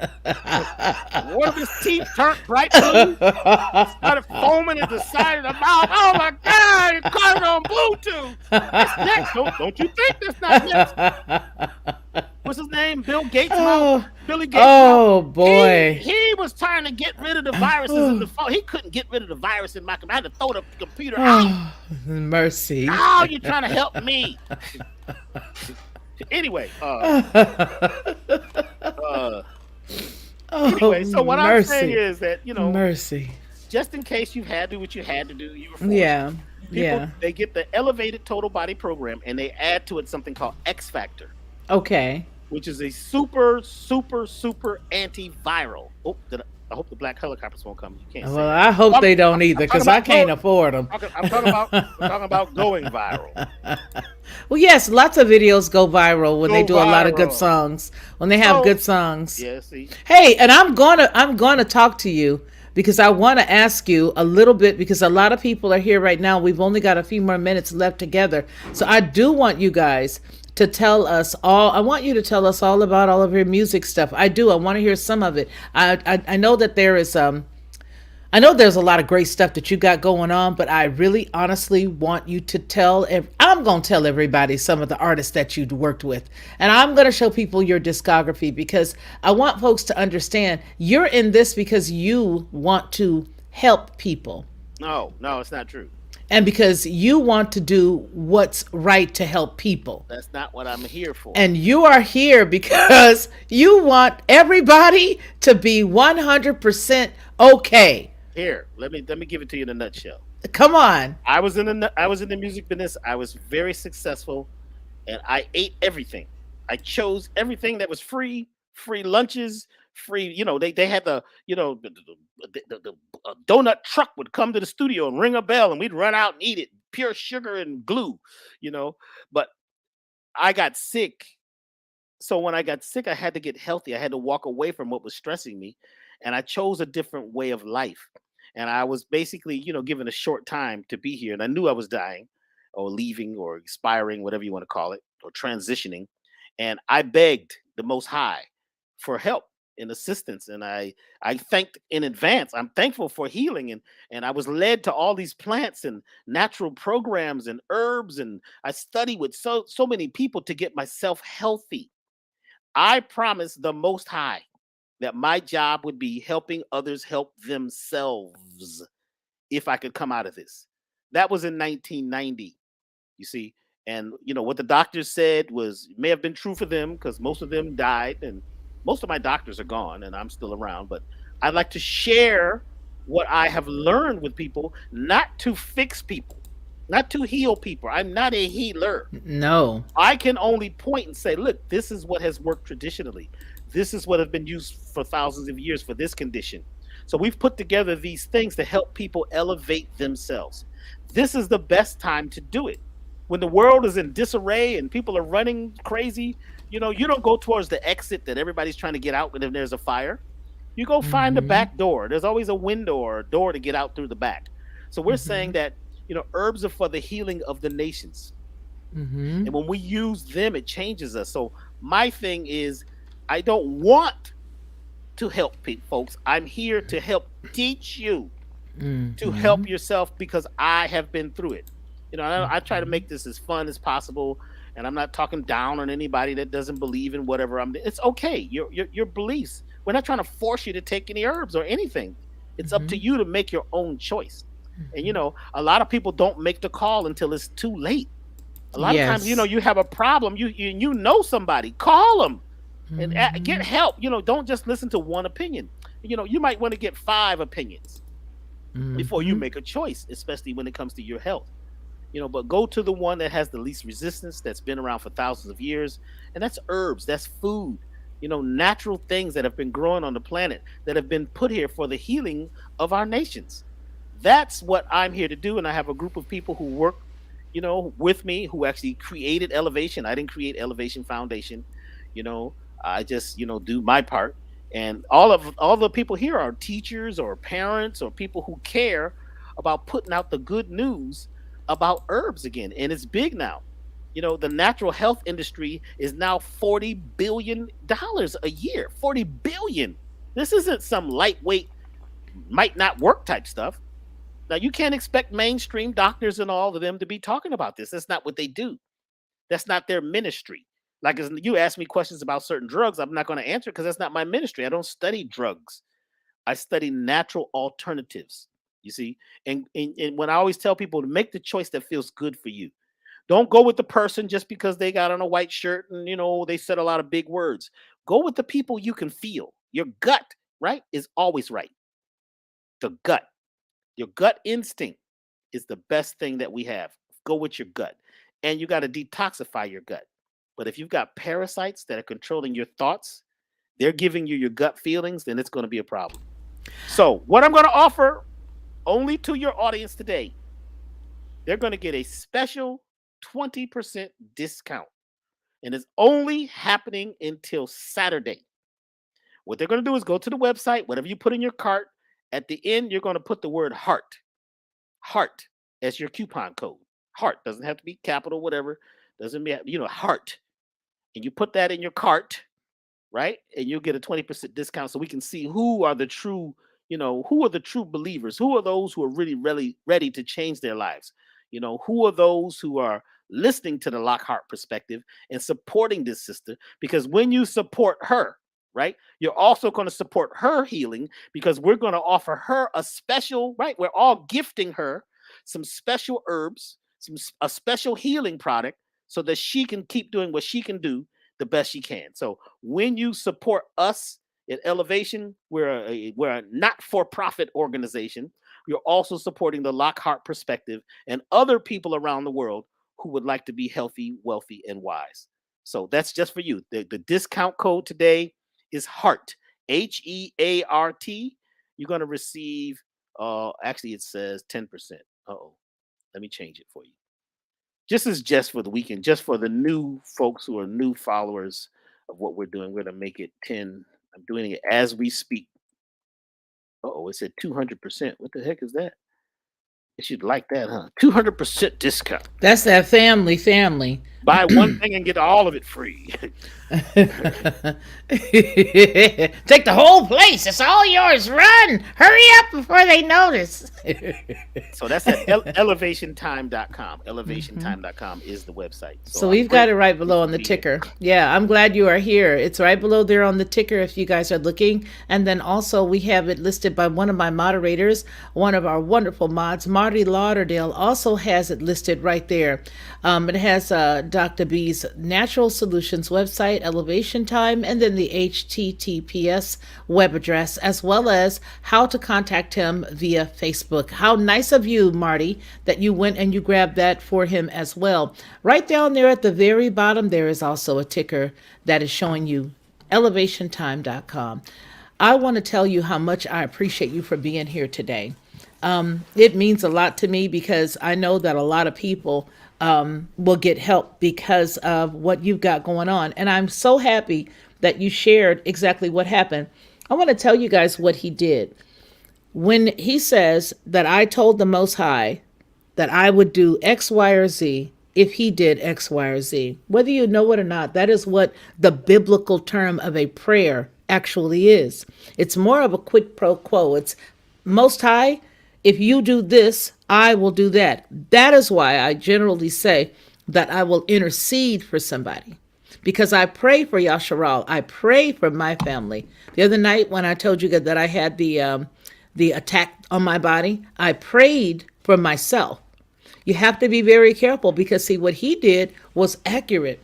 One of his teeth turned bright blue. Started foaming at the side of the mouth. Oh my God! It caught it on Bluetooth. It's next. Don't you think that's not next? What's his name? Bill Gates' mouth. Oh, Billy Gates' mouth. oh boy. He was trying to get rid of the viruses in the phone. He couldn't get rid of the virus in my computer. I had to throw the computer out. Oh, mercy. How are you trying to help me? Anyway, Oh, so what I'm saying mercy. is that Mercy. just in case you had to do what you had to do, you were forced. Yeah. People, Yeah. they get the elevated total body program and they add to it something called X Factor, Okay. which is a super, super, super antiviral. Oh, I hope the black helicopters won't come. You can't Well, say that. I hope they don't either, I'm talking because I about can't afford them. I'm talking about going viral. Well, yes, lots of videos go viral when they Go do a lot of good viral. songs. When they have So, good songs. yeah, see, Hey, and I'm gonna talk to you because I want to ask you a little bit because a lot of people are here right now. We've only got a few more minutes left together, so I do want you guys to tell us all. I want you to tell us all about all of your music stuff. I do. I want to hear some of it. I know that there is I know there's a lot of great stuff that you got going on, but I really honestly want you to tell. I'm going to tell everybody some of the artists that you worked with. And I'm going to show people your discography because I want folks to understand you're in this because you want to help people no, it's not true. and because you want to do what's right to help people. That's not what I'm here for. And you are here because you want everybody to be 100% okay. Here, let me give it to you in a nutshell. Come on. I was in the music business. I was very successful, and I ate everything. I chose everything that was free lunches, free. They had the donut truck would come to the studio and ring a bell, and we'd run out and eat it. Pure sugar and glue, But I got sick. So when I got sick, I had to get healthy. I had to walk away from what was stressing me, and I chose a different way of life. And I was basically, given a short time to be here, and I knew I was dying, or leaving, or expiring, whatever you want to call it, or transitioning. And I begged the Most High for help and assistance, and I thanked in advance. I'm thankful for healing, and I was led to all these plants and natural programs and herbs, and I studied with so many people to get myself healthy. I promised the Most High that my job would be helping others help themselves if I could come out of this. That was in 1990, you see. And, what the doctors said may have been true for them because most of them died and most of my doctors are gone and I'm still around. But I'd like to share what I have learned with people, not to fix people, not to heal people. I'm not a healer. No. I can only point and say, look, this is what has worked traditionally. This is what has been used for thousands of years for this condition. So we've put together these things to help people elevate themselves. This is the best time to do it. When the world is in disarray and people are running crazy, you don't go towards the exit that everybody's trying to get out when there's a fire. You go find the back door. There's always a window or a door to get out through the back. So we're saying that, herbs are for the healing of the nations. Mm-hmm. And when we use them, it changes us. So my thing is, I don't want to help folks. I'm here to help teach you to help yourself because I have been through it. I try to make this as fun as possible, and I'm not talking down on anybody that doesn't believe in whatever I'm. It's okay. Your beliefs. We're not trying to force you to take any herbs or anything. It's up to you to make your own choice. And a lot of people don't make the call until it's too late. A lot of times, Yes. you have a problem, you know somebody, call them and get help. Don't just listen to one opinion. You might want to get 5 opinions before you Mm-hmm. make a choice, especially when it comes to your health. But go to the one that has the least resistance, that's been around for thousands of years, and that's herbs, that's food, natural things that have been growing on the planet that have been put here for the healing of our nations. That's what I'm here to do, and I have a group of people who work, with me, who actually created Elevation. I didn't create Elevation Foundation, you know. I just, do my part, and all the people here are teachers or parents or people who care about putting out the good news about herbs again, and it's big now. The natural health industry is now $40 billion a year. 40 billion. This isn't some lightweight, might not work type stuff. Now, you can't expect mainstream doctors and all of them to be talking about this. That's not what they do. That's not their ministry. Like, as you ask me questions about certain drugs, I'm not going to answer because that's not my ministry. I don't study drugs. I study natural alternatives. You see, and when I always tell people to make the choice that feels good for you, don't go with the person just because they got on a white shirt and they said a lot of big words. Go with the people you can feel. Your gut, right, is always right. The gut. Your gut instinct is the best thing that we have. Go with your gut. And you got to detoxify your gut. But if you've got parasites that are controlling your thoughts, they're giving you your gut feelings, then it's going to be a problem. So, what I'm going to offer only to your audience today, they're going to get a special 20% discount. And it's only happening until Saturday. What they're going to do is go to the website, whatever you put in your cart, at the end, you're going to put the word heart as your coupon code. Heart doesn't have to be capital, whatever. Doesn't mean, heart. And you put that in your cart, right? And you'll get a 20% discount so we can see who are the true, who are the true believers? Who are those who are really ready to change their lives? Who are those who are listening to the Lockhart perspective and supporting this sister? Because when you support her, right, you're also going to support her healing, because we're going to offer her a special, right? We're all gifting her some special herbs, a special healing product so that she can keep doing what she can do the best she can. So when you support us at Elevation, we're a not-for-profit organization. You're also supporting the Lockhart perspective and other people around the world who would like to be healthy, wealthy, and wise. So that's just for you. The discount code today is HEART, HEART. You're going to receive, actually it says 10%. Uh-oh. Let me change it for you. Just for the weekend, just for the new folks who are new followers of what we're doing. We're going to make it 10. I'm doing it as we speak. Oh, it said 200%. What the heck is that? You should like that, huh? 200% discount. That's that family. Buy one thing and get all of it free. Take the whole place. It's all yours. Run. Hurry up before they notice. So that's at elevationtime.com. Elevationtime.com is the website. So we've got it right below on the ticker. Yeah, I'm glad you are here. It's right below there on the ticker if you guys are looking. And then also we have it listed by one of my moderators, one of our wonderful mods, Marty Lauderdale, also has it listed right there. It has Doctah B's Natural Solutions website, Elevation Time, and then the HTTPS web address, as well as how to contact him via Facebook. How nice of you, Marty, that you went and you grabbed that for him as well. Right down there at the very bottom, there is also a ticker that is showing you elevationtime.com. I want to tell you how much I appreciate you for being here today. It means a lot to me because I know that a lot of people will get help because of what you've got going on. And I'm so happy that you shared exactly what happened. I want to tell you guys what he did. When he says that I told the Most High that I would do X, Y, or Z if he did X, Y, or Z, whether you know it or not, that is what the biblical term of a prayer actually is. It's more of a quid pro quo. It's Most High, if you do this, I will do that. That is why I generally say that I will intercede for somebody. Because I pray for Yasharal. I pray for my family. The other night when I told you that I had the attack on my body, I prayed for myself. You have to be very careful because, see, what he did was accurate.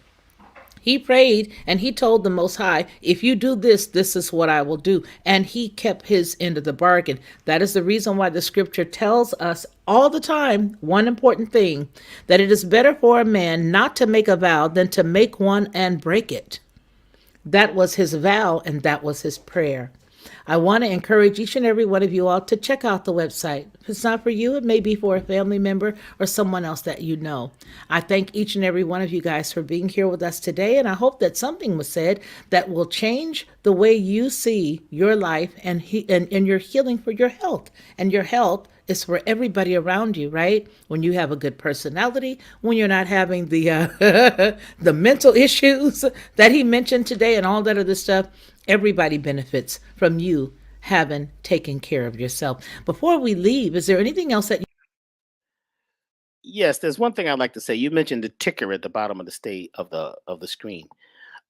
He prayed and he told the Most High, if you do this, this is what I will do. And he kept his end of the bargain. That is the reason why the scripture tells us all the time one important thing, that it is better for a man not to make a vow than to make one and break it. That was his vow and that was his prayer. I want to encourage each and every one of you all to check out the website. If it's not for you, it may be for a family member or someone else that you know. I thank each and every one of you guys for being here with us today, and I hope that something was said that will change the way you see your life and your healing for your health. And your health is for everybody around you, right? When you have a good personality, when you're not having the the mental issues that he mentioned today and all that other stuff, everybody benefits from you having taken care of yourself. Before we leave, is there anything else that Yes, there's one thing I'd like to say. You mentioned the ticker at the bottom of the state of the screen,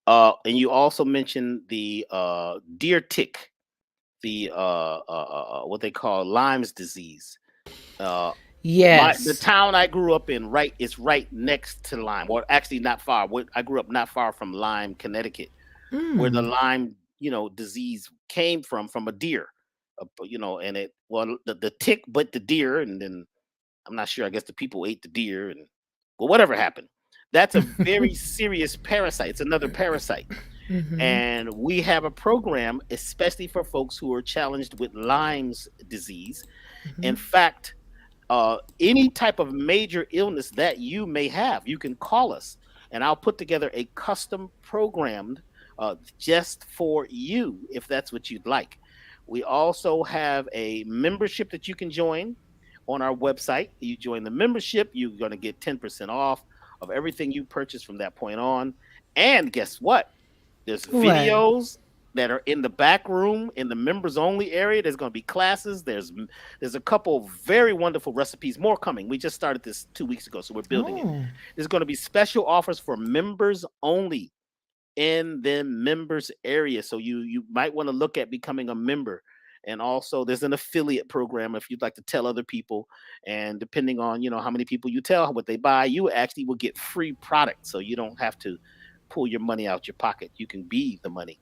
and you also mentioned the deer tick, the what they call Lyme's disease. Uh, the Yes. town I grew up in, right, is right next to Lyme, or actually not far. I grew up not far from Lyme, Connecticut, where the Mm. Lyme, disease came from a deer, and the tick bit the deer, and then I'm not sure. I guess the people ate the deer, and well, whatever happened. That's a very serious parasite. It's another parasite, Mm-hmm. and we have a program especially for folks who are challenged with Lyme's disease. Mm-hmm. In fact, any type of major illness that you may have, you can call us, and I'll put together a custom programmed just for you if that's what you'd like. We also have a membership that you can join on our website. You join the membership, you're going to get 10% off of everything you purchase from that point on. And guess what? There's What? videos that are in the back room in the members only area. There's going to be classes. There's a couple very wonderful recipes. More coming. We just started this 2 weeks ago, so we're building it. Oh. There's going to be special offers for members only in the members area. So you might want to look at becoming a member. And also there's an affiliate program if you'd like to tell other people. And depending on, how many people you tell what they buy, you actually will get free product. So you don't have to pull your money out your pocket. You can be the money.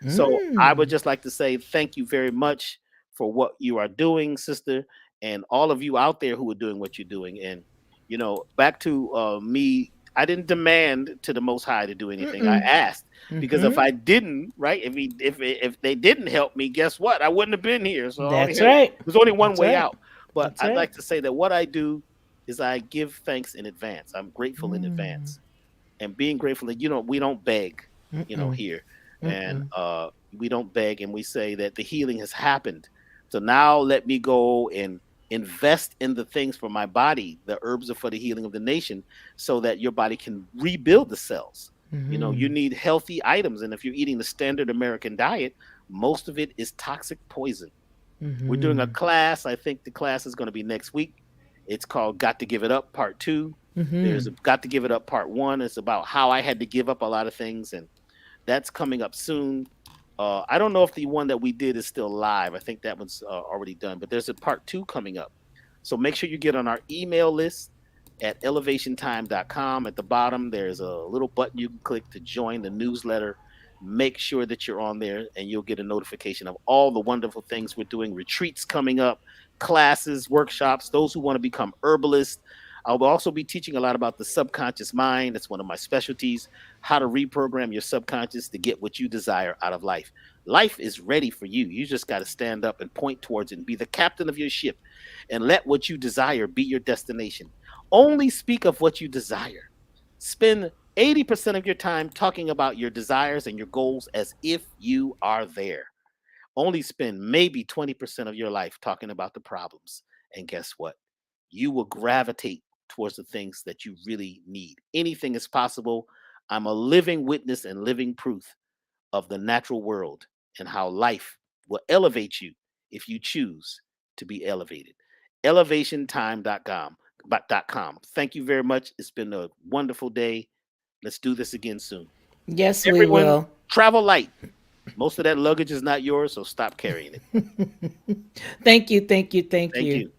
So I would Mm. just like to say thank you very much for what you are doing, sister, and all of you out there who are doing what you're doing. And back to me, I didn't demand to the Most High to do anything. I Mm-mm. asked because if Mm-hmm. I didn't, right, if they didn't help me, guess what? I wouldn't have been here. So That's right. there's only one That's way right. out. But That's I'd right. like to say that what I do is I give thanks in advance. I'm grateful in Mm. advance, and being grateful that we don't beg, Mm-mm. here, and Mm-mm. we don't beg, and we say that the healing has happened. So now let me go and invest in the things for my body. The herbs are for the healing of the nation, so that your body can rebuild the cells. You Mm-hmm. need healthy items, and if you're eating the standard American diet, most of it is toxic poison. We're doing a Mm-hmm. class. I think the class is going to be next week. It's called Got to Give It Up Part 2. There's Mm-hmm. a Got to Give It Up Part 1. It's about how I had to give up a lot of things, and that's coming up soon. I don't know if the one that we did is still live. I think that one's already done, but there's a part 2 coming up. So make sure you get on our email list at elevationtime.com. At the bottom, there's a little button you can click to join the newsletter. Make sure that you're on there and you'll get a notification of all the wonderful things we're doing, retreats coming up, classes, workshops, those who want to become herbalists. I'll also be teaching a lot about the subconscious mind. That's one of my specialties, how to reprogram your subconscious to get what you desire out of life. Life is ready for you. You just got to stand up and point towards it and be the captain of your ship and let what you desire be your destination. Only speak of what you desire. Spend 80% of your time talking about your desires and your goals as if you are there. Only spend maybe 20% of your life talking about the problems. And guess what? You will gravitate towards the things that you really need. Anything is possible. I'm a living witness and living proof of the natural world and how life will elevate you if you choose to be elevated. Elevationtime.com. Thank you very much. It's been a wonderful day. Let's do this again soon. Yes, we Everyone, will. travel light. Most of that luggage is not yours, so stop carrying it. Thank you. Thank you. Thank Thank you. you.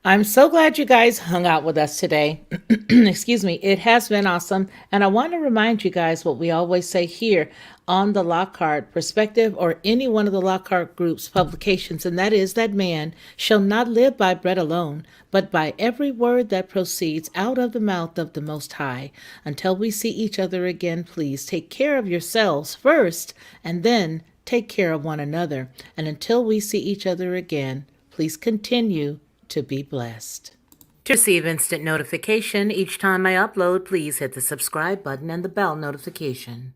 I'm so glad you guys hung out with us today. Excuse me. It has been awesome. And I want to remind you guys what we always say here on the Lockhart Perspective or any one of the Lockhart Group's publications, and that is that man shall not live by bread alone, but by every word that proceeds out of the mouth of the Most High. Until we see each other again, please take care of yourselves first, and then take care of one another. And until we see each other again, please continue to be blessed. To receive instant notification each time I upload, please hit the subscribe button and the bell notification.